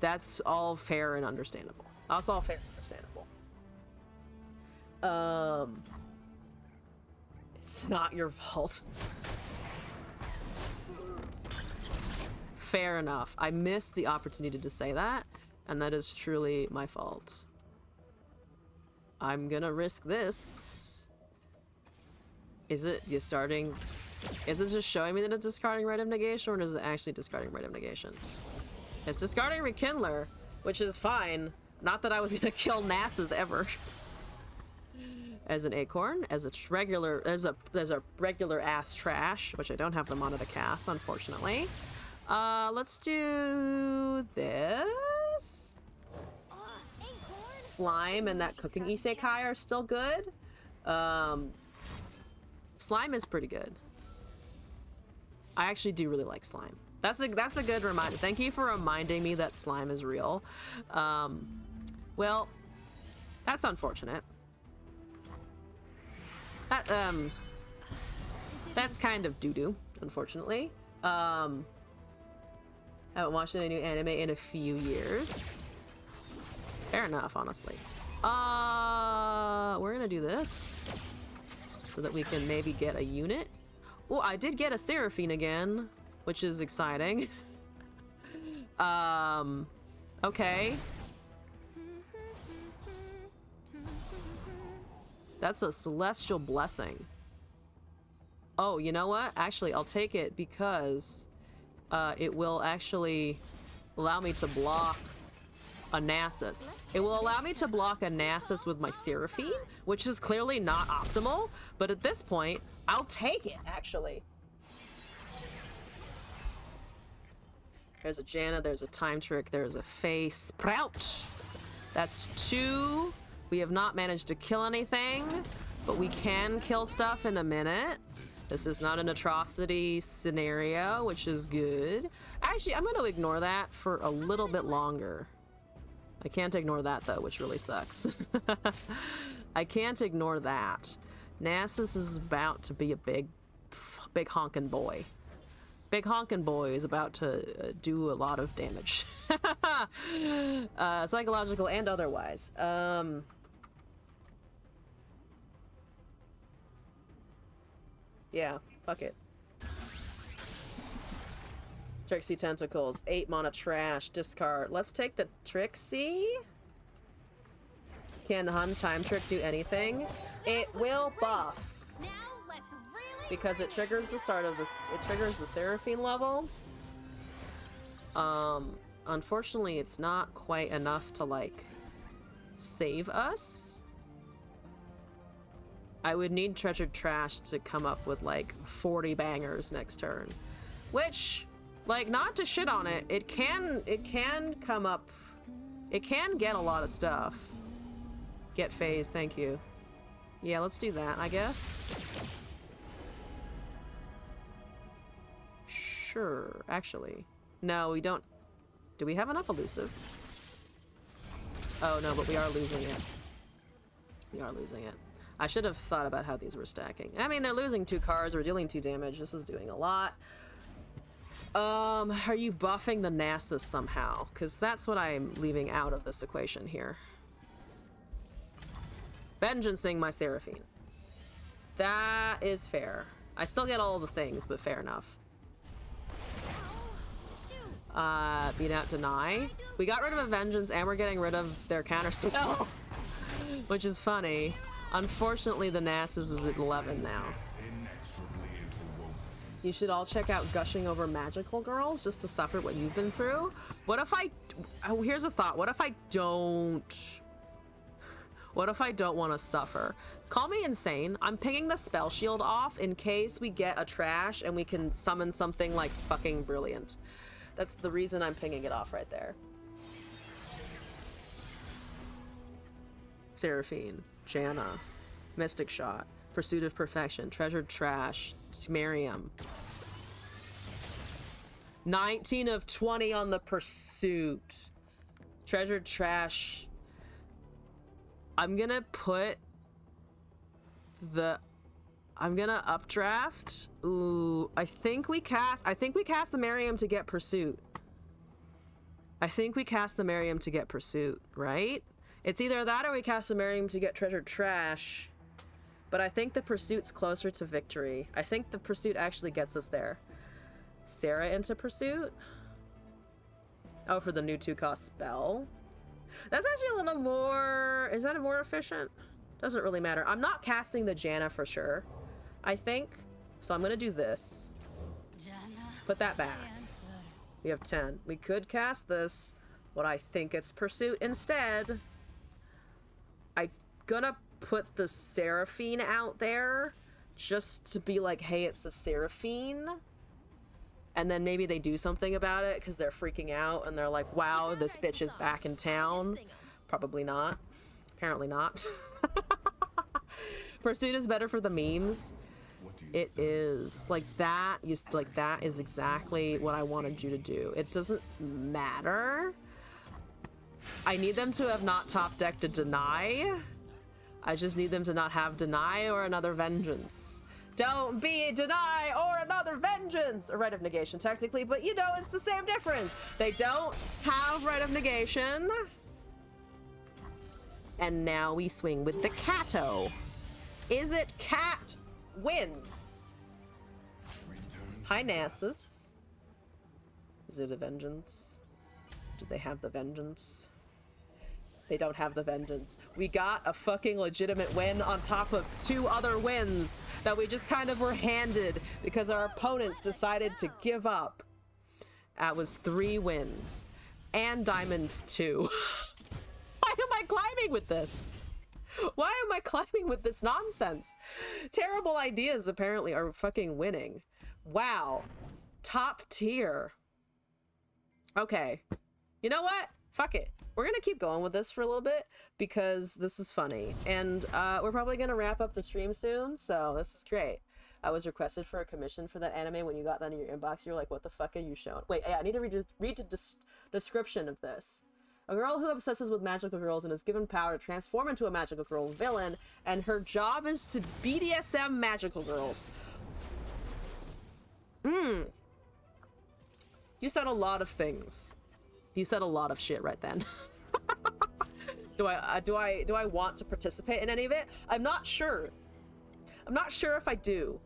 That's all fair and understandable. That's all fair and understandable. It's not your fault. Fair enough. I missed the opportunity to say that, and that is truly my fault. I'm gonna risk this. Is it just starting? Is it just showing me that it's discarding Rite of Negation, or is it actually discarding Rite of Negation? It's discarding Rekindler, which is fine. Not that I was gonna kill Nasus ever. As an acorn, as a regular, there's a regular ass trash, which I don't have the mana to cast, unfortunately. Let's do this. Slime and that cooking isekai are still good. Slime is pretty good. I actually do really like slime. That's a good reminder. Thank you for reminding me that slime is real. Well, that's unfortunate. That's kind of doo-doo, unfortunately. Haven't watched any new anime in a few years. Fair enough, honestly. We're gonna do this so that we can maybe get a unit. Oh, I did get a Seraphine again. which is exciting. Okay. That's a celestial blessing. Oh, you know what? Actually, I'll take it because it will actually allow me to block a Nasus. It will allow me to block a Nasus with my Seraphine, which is clearly not optimal, but at this point, I'll take it, actually. There's a Janna, there's a Time Trick, there's a Fae Sprout. That's 2. We have not managed to kill anything, but we can kill stuff in a minute. This is not an atrocity scenario, which is good. Actually, I'm going to ignore that for a little bit longer. I can't ignore that, though, which really sucks. I can't ignore that. Nasus is about to be a big honkin' boy. Big honkin' boy is about to do a lot of damage. Psychological and otherwise. Yeah, fuck it. Trixie Tentacles, 8 mana trash, discard. Let's take the Trixie. Can Hun Time Trick do anything? It will buff. Now let's really Because it triggers the start of this, it triggers the Seraphine level. Unfortunately, it's not quite enough to, like, save us. I would need Treasured Trash to come up with, like, 40 bangers next turn. Which, like, not to shit on it, it can come up, it can get a lot of stuff. Get phase, thank you. Yeah, let's do that, I guess. Sure, actually. No, we don't. Do we have enough elusive? Oh, no, but we are losing it. We are losing it. I should have thought about how these were stacking. I mean, they're losing 2 cards, we're dealing 2 damage. This is doing a lot. Are you buffing the Nasus somehow? Because that's what I'm leaving out of this equation here. Vengeancing my Seraphine. That is fair. I still get all of the things, but fair enough. Beat out Deny. We got rid of a Vengeance and we're getting rid of their counter spell. Which is funny. Unfortunately, the Nasus is at 11 now. You should all check out Gushing Over Magical Girls just to suffer what you've been through. What if I... Oh, here's a thought. What if I don't... What if I don't want to suffer? Call me insane. I'm pinging the spell shield off in case we get a trash and we can summon something like fucking brilliant. That's the reason I'm pinging it off right there. Seraphine, Janna, Mystic Shot, Pursuit of Perfection, Treasured Trash, Miriam. 19 of 20 on the Pursuit. Treasured Trash. I'm gonna put the... I'm gonna updraft. Ooh, I think we cast the Miriam to get Pursuit. I think we cast the Miriam to get Pursuit, right? It's either that or we cast the Miriam to get Treasured Trash. But I think the Pursuit's closer to victory. I think the Pursuit actually gets us there. Sarah into Pursuit? Oh, for the new 2-cost spell? That's actually a little more... Is that more efficient? Doesn't really matter. I'm not casting the Janna for sure. I think. So I'm going to do this. Put that back. We have 10. We could cast this. But I think it's Pursuit instead. I'm gonna put the Seraphine out there just to be like, hey, it's a Seraphine. And then maybe they do something about it because they're freaking out and they're like, wow, this bitch is back in town. Probably not. Apparently not. Pursuit is better for the memes. It is. Like that is exactly what I wanted you to do. It doesn't matter. I need them to have not top decked a Deny. I just need them to not have Deny or another Vengeance. Don't be a Deny or another Vengeance! A Rite of Negation, technically, but you know it's the same difference. They don't have Rite of Negation. And now we swing with the Cato. Is it Cat win? Hi, Nasus. Is it a vengeance? Do they have the vengeance? They don't have the vengeance. We got a fucking legitimate win on top of 2 other wins that we just kind of were handed because our opponents decided to give up. That was 3 wins. And Diamond 2. Why am I climbing with this? Why am I climbing with this nonsense? Terrible ideas apparently are fucking winning. Wow. Top tier. Okay. You know what? Fuck it. We're gonna keep going with this for a little bit because this is funny. And we're probably gonna wrap up the stream soon, so this is great. I was requested for a commission for that anime. When you got that in your inbox, you were like, what the fuck are you showing? Wait, yeah, I need to read the description of this. A girl who obsesses with magical girls and is given power to transform into a magical girl villain, and her job is to BDSM magical girls. You said a lot of things. You said a lot of shit right then. Do I want to participate in any of it? I'm not sure. I'm not sure if I do.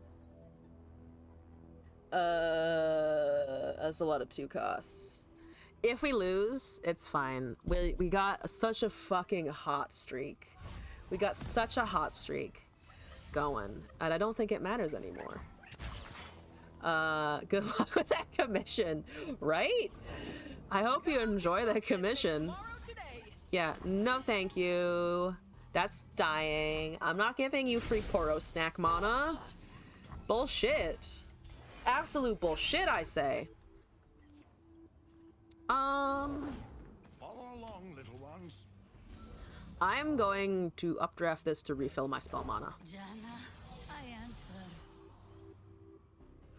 That's a lot of 2 costs. If we lose, it's fine. We got such a fucking hot streak. We got such a hot streak going, and I don't think it matters anymore. Good luck with that commission, right? I hope you enjoy that commission. Yeah, no thank you. That's dying. I'm not giving you free Poro snack mana. Bullshit. Absolute bullshit, I say. Follow along, little ones. I'm going to updraft this to refill my spell mana. Jana, I answer.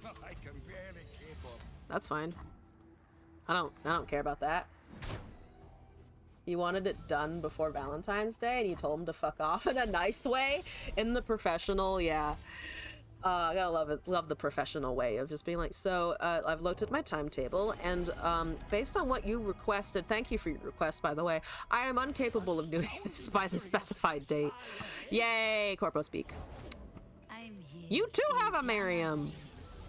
I can barely keep up. That's fine. I don't care about that. You wanted it done before Valentine's Day and you told him to fuck off in a nice way. In the professional, yeah. I gotta love the professional way of just being like, so I've looked at my timetable and based on what you requested, thank you for your request by the way, I am incapable of doing this by the specified date. Yay, Corpo speak. I'm here. You too have a Miriam.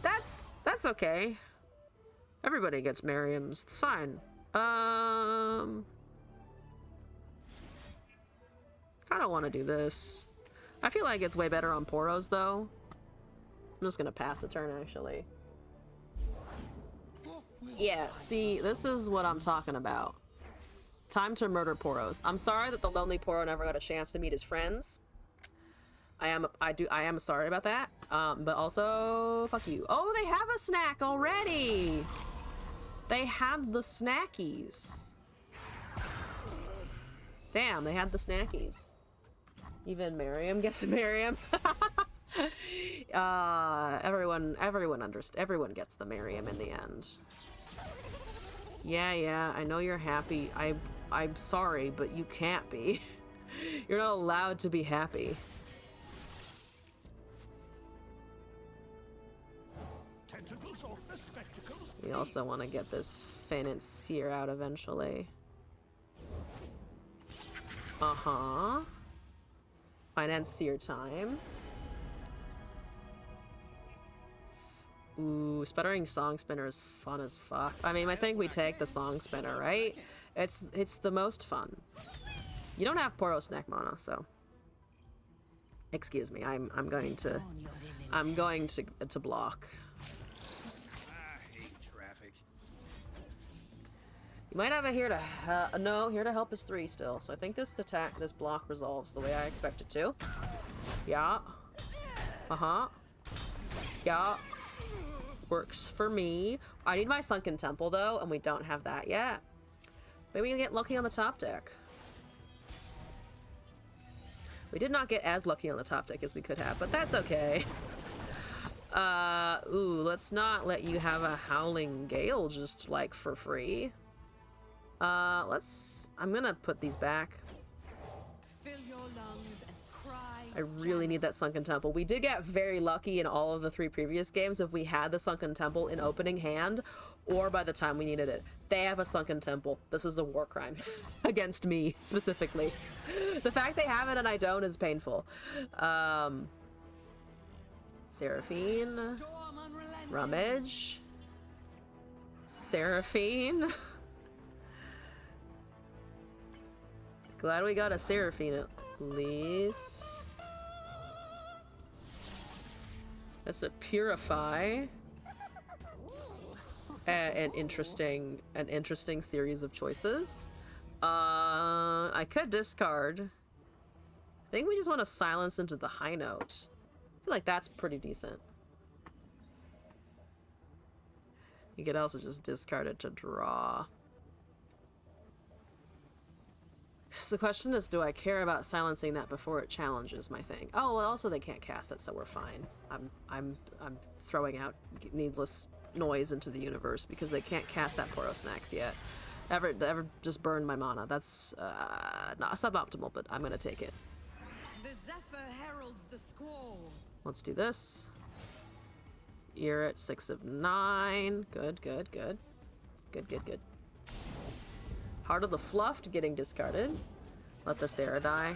That's okay. Everybody gets Miriams. It's fine. Kinda wanna do this. I feel like it's way better on Poros though. I'm just gonna pass a turn, actually. Yeah, see, this is what I'm talking about. Time to murder Poros. I'm sorry that the lonely Poro never got a chance to meet his friends. I am sorry about that. But also, fuck you. Oh, they have a snack already! They have the snackies. Damn, they had the snackies. Even Miriam gets a Miriam. Everyone gets the Miriam in the end. Yeah, I know you're happy. I'm sorry, but you can't be. You're not allowed to be happy. Tentacles off the spectacles. We also want to get this Financier out eventually. Financier time. Ooh, Sputtering Song Spinner is fun as fuck. I mean, I think we take the Song Spinner, right? It's the most fun. You don't have Poro snack mana, so excuse me. I'm going to block. I hate traffic. You might have a here to no, here to help is 3 still. So I think this block resolves the way I expect it to. Yeah. Yeah. Works for me. I need my Sunken Temple though, and we don't have that yet. Maybe we can get lucky on the top deck. We did not get as lucky on the top deck as we could have, but that's okay. Ooh, let's not let you have a Howling Gale just like for free. I'm gonna put these back. Fill your lungs and cry. I really need that Sunken Temple. We did get very lucky in all of the 3 previous games if we had the Sunken Temple in opening hand or by the time we needed it. They have a Sunken Temple. This is a war crime against me specifically. The fact they have it and I don't is painful. Seraphine, Storm unrelenting. Rummage, Seraphine. Glad we got a Seraphine at least. That's a Purify. An interesting series of choices. I could discard. I think we just want to silence into the high note. I feel like that's pretty decent. You could also just discard it to draw. So the question is, do I care about silencing that before it challenges my thing? Oh, well, also they can't cast it, so we're fine. I'm throwing out needless noise into the universe because they can't cast that Porosnax yet. Ever just burned my mana. That's not suboptimal, but I'm gonna take it. The Zephyr heralds the squall. Let's do this. You're at 6 of 9. Good, good, good. Good, good, good. Heart of the Fluffed getting discarded. Let the Sarah die.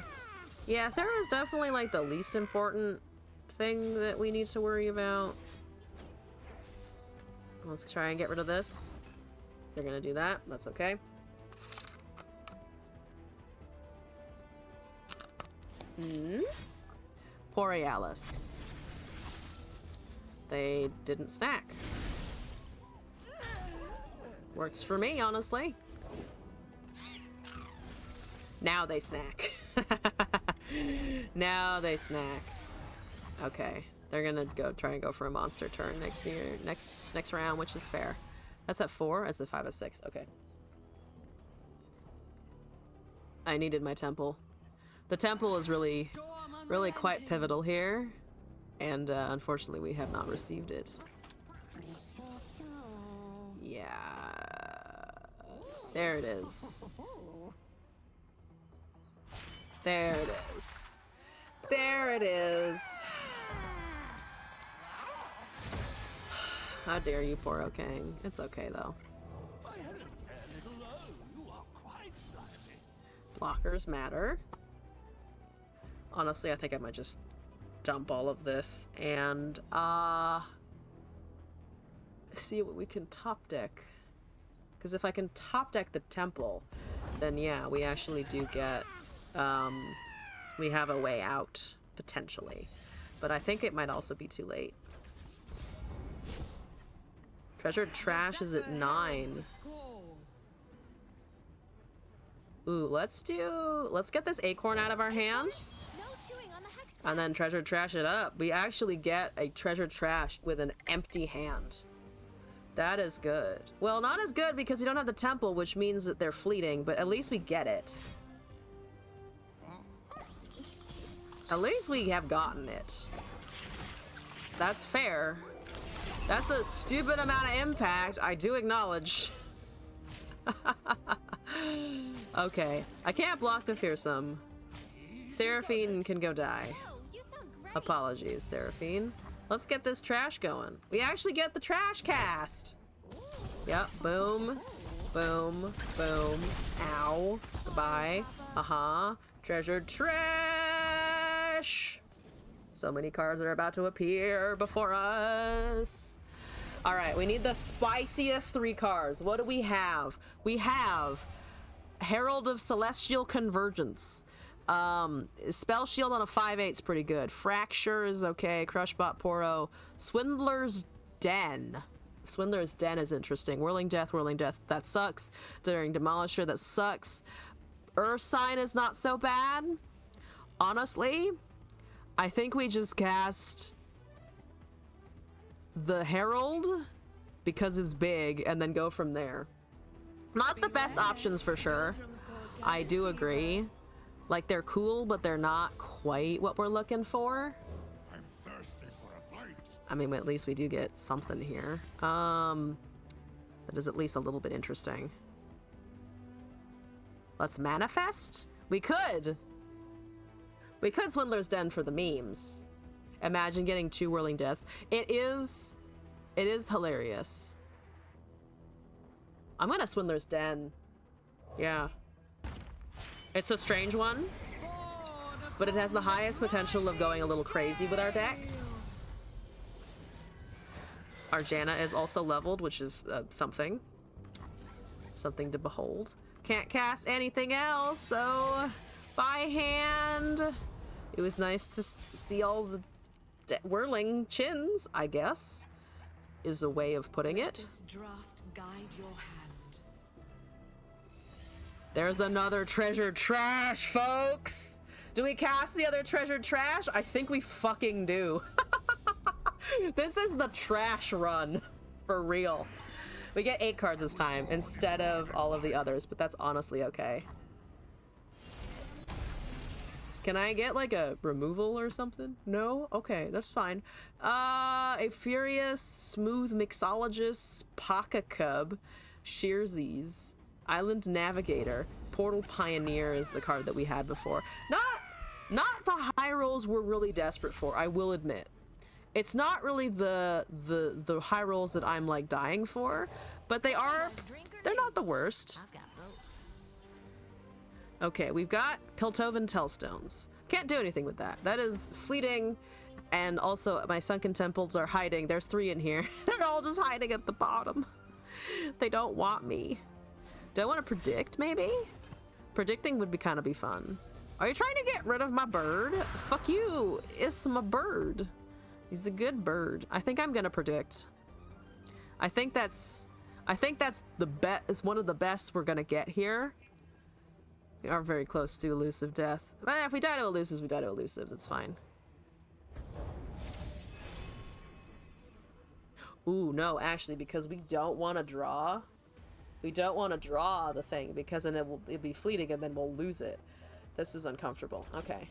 Yeah, Sarah is definitely like the least important thing that we need to worry about. Let's try and get rid of this. They're gonna do that. That's okay. Borealis. They didn't snack. Works for me, honestly. Now they snack. Now they snack. Okay. They're gonna try and go for a monster turn next round, which is fair. That's at 4. That's at 5 of 6. Okay. I needed my temple. The temple is really quite pivotal here, and unfortunately we have not received it. Yeah. There it is. There it is. There it is. How dare you, Poro Kang. It's okay, though. Blockers matter. Honestly, I think I might just dump all of this and, see what we can top deck. Because if I can top deck the temple, then yeah, we actually do get, we have a way out, potentially. But I think it might also be too late. Treasured Trash is at 9. Ooh, let's get this acorn out of our hand. And then Treasured Trash it up. We actually get a Treasured Trash with an empty hand. That is good. Well, not as good because we don't have the temple, which means that they're fleeting, but at least we get it. At least we have gotten it. That's fair. That's a stupid amount of impact, I do acknowledge. Okay, I can't block the Fearsome. Seraphine can go die. Apologies, Seraphine. Let's get this trash going. We actually get the trash cast. Yep, boom, boom, boom. Ow, goodbye. Treasured trash. So many cards are about to appear before us. All right, we need the spiciest 3 cards. What do we have? We have Herald of Celestial Convergence. Spell Shield on a 5/8 is pretty good. Fracture is okay. Crushbot Poro. Swindler's Den. Swindler's Den is interesting. Whirling Death, that sucks. Daring Demolisher, that sucks. Ursine is not so bad. Honestly, I think we just cast the Herald because it's big and then go from there. Not the best options for sure. I do agree. Like, they're cool, but they're not quite what we're looking for. I'm thirsty for a fight. I mean, at least we do get something here. That is at least a little bit interesting. Let's manifest? We could Swindler's Den for the memes. Imagine getting 2 Whirling Deaths. It is hilarious. I'm gonna Swindler's Den. Yeah. It's a strange one, but it has the highest potential of going a little crazy with our deck. Our Janna is also leveled, which is something to behold. Can't cast anything else, so by hand. It was nice to see all the whirling chins, I guess, is a way of putting it. This draft guide your hand. There's another treasured trash, folks. Do we cast the other treasured trash? I think we fucking do. This is the trash run, for real. We get 8 cards this time instead of all of the others, but that's honestly okay. Can I get like a removal or something? No? Okay, that's fine. A Furious, Smooth Mixologist, Pakakub, Shearsies, Island Navigator, Portal Pioneer is the card that we had before. Not the high rolls we're really desperate for, I will admit. It's not really the high rolls that I'm like dying for, but they're not the worst. I've got both. Okay, we've got Piltovan Tellstones. Can't do anything with that. That is fleeting, and also my Sunken Temples are hiding. There's 3 in here. They're all just hiding at the bottom. They don't want me. Do I want to predict, maybe? Predicting would be kind of fun. Are you trying to get rid of my bird? Fuck you. It's my bird. He's a good bird. I think I'm gonna predict. I think that's the bet. It's one of the best we're gonna get here. We are very close to elusive death. But if we die to elusives, we die to elusives. It's fine. Ooh, no, actually, because we don't want to draw. We don't want to draw the thing because then it'll be fleeting and then we'll lose it. This is uncomfortable. Okay.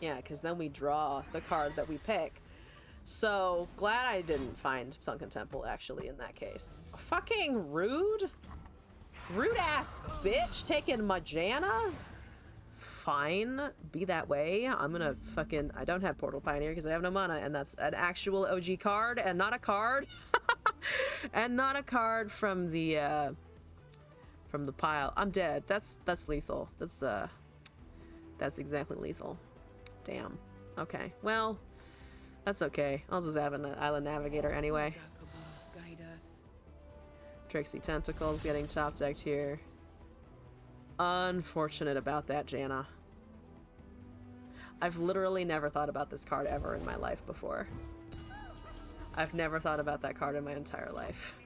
Yeah, because then we draw the card that we pick. So, glad I didn't find Sunken Temple, actually, in that case. Fucking rude. Rude-ass bitch taking my Janna? Fine. Be that way. I'm gonna fucking... I don't have Portal Pioneer because I have no mana, and that's an actual OG card, and not a card. And not a card from the pile. I'm dead. That's lethal. That's exactly lethal. Damn. Okay. Well, that's okay. I'll just have an Island Navigator anyway. Guide us. Trixie Tentacles getting top decked here. Unfortunate about that, Janna. I've literally never thought about this card ever in my life before. I've never thought about that card in my entire life.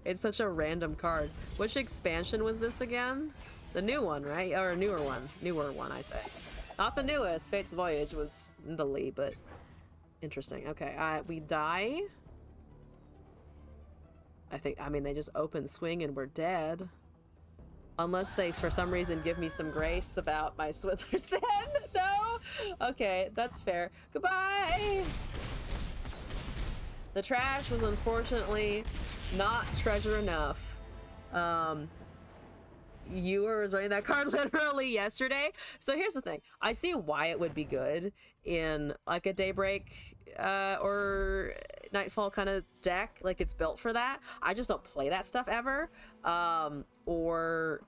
It's such a random card. Which expansion was this again? The new one, right? Or a newer one. Newer one, I say. Not the newest. Fate's Voyage was Italy, but interesting. Okay, we die. I mean, they just open swing and we're dead. Unless they, for some reason, give me some grace about my Swindler's Den. No? Okay, that's fair. Goodbye! The trash was unfortunately not treasure enough. You were running that card literally yesterday. So here's the thing. I see why it would be good in like a Daybreak or Nightfall kind of deck. Like it's built for that. I just don't play that stuff ever or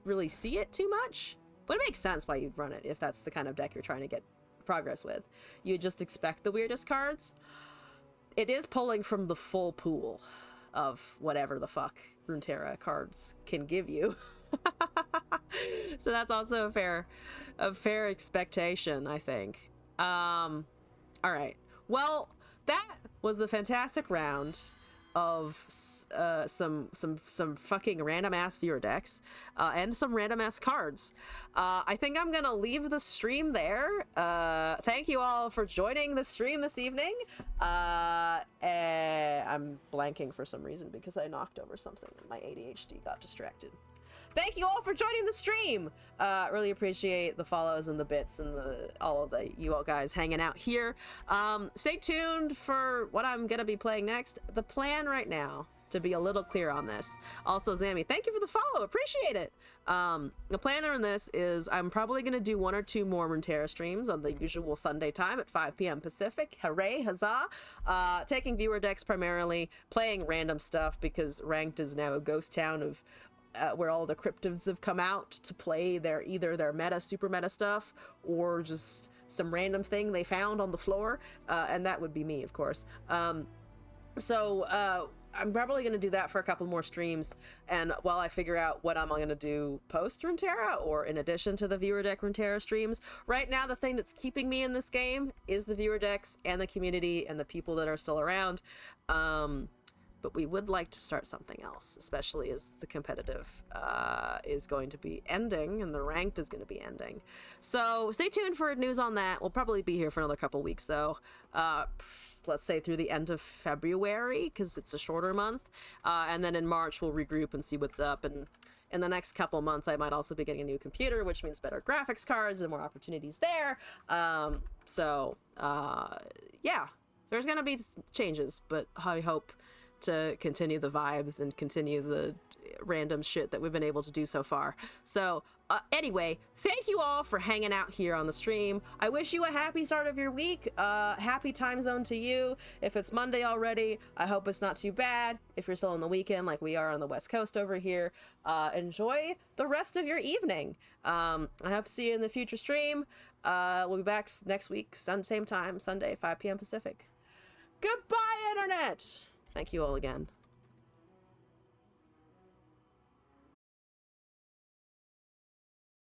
really see it too much. But it makes sense why you'd run it if that's the kind of deck you're trying to get progress with. You just expect the weirdest cards. It is pulling from the full pool of whatever the fuck Runeterra cards can give you. So that's also a fair expectation, I think. All right. Well, that was a fantastic round of some fucking random ass viewer decks and some random ass cards. I think I'm gonna leave the stream there. Thank you all for joining the stream this evening. I'm blanking for some reason because I knocked over something and my ADHD got distracted. Thank you all for joining the stream. Really appreciate the follows and the bits and all of you all guys hanging out here. Stay tuned for what I'm gonna be playing next. The plan right now, to be a little clear on this. Also, Zammy, thank you for the follow. Appreciate it. The plan on this is I'm probably gonna do 1 or 2 more Runeterra streams on the usual Sunday time at 5 p.m. Pacific. Hooray, huzzah! Taking viewer decks primarily, playing random stuff because Ranked is now a ghost town of where all the cryptids have come out to play either their meta, super meta stuff, or just some random thing they found on the floor, and that would be me, of course. So I'm probably going to do that for a couple more streams, and while I figure out what I'm going to do post Runeterra or in addition to the viewer deck Runeterra streams. Right now, the thing that's keeping me in this game is the viewer decks and the community and the people that are still around. But we would like to start something else, especially as the competitive is going to be ending and the ranked is going to be ending. So stay tuned for news on that. We'll probably be here for another couple weeks, though. Let's say through the end of February, because it's a shorter month. And then in March, we'll regroup and see what's up. And in the next couple months, I might also be getting a new computer, which means better graphics cards and more opportunities there. Yeah, there's going to be changes, but I hope to continue the vibes and continue the random shit that we've been able to do so far. So anyway, thank you all for hanging out here on the stream. I wish you a happy start of your week. Happy time zone to you. If it's Monday already, I hope it's not too bad. If you're still on the weekend like we are on the West Coast over here, enjoy the rest of your evening. I hope to see you in the future stream. We'll be back next week, same time, Sunday, 5 p.m. Pacific. Goodbye, Internet! Thank you all again.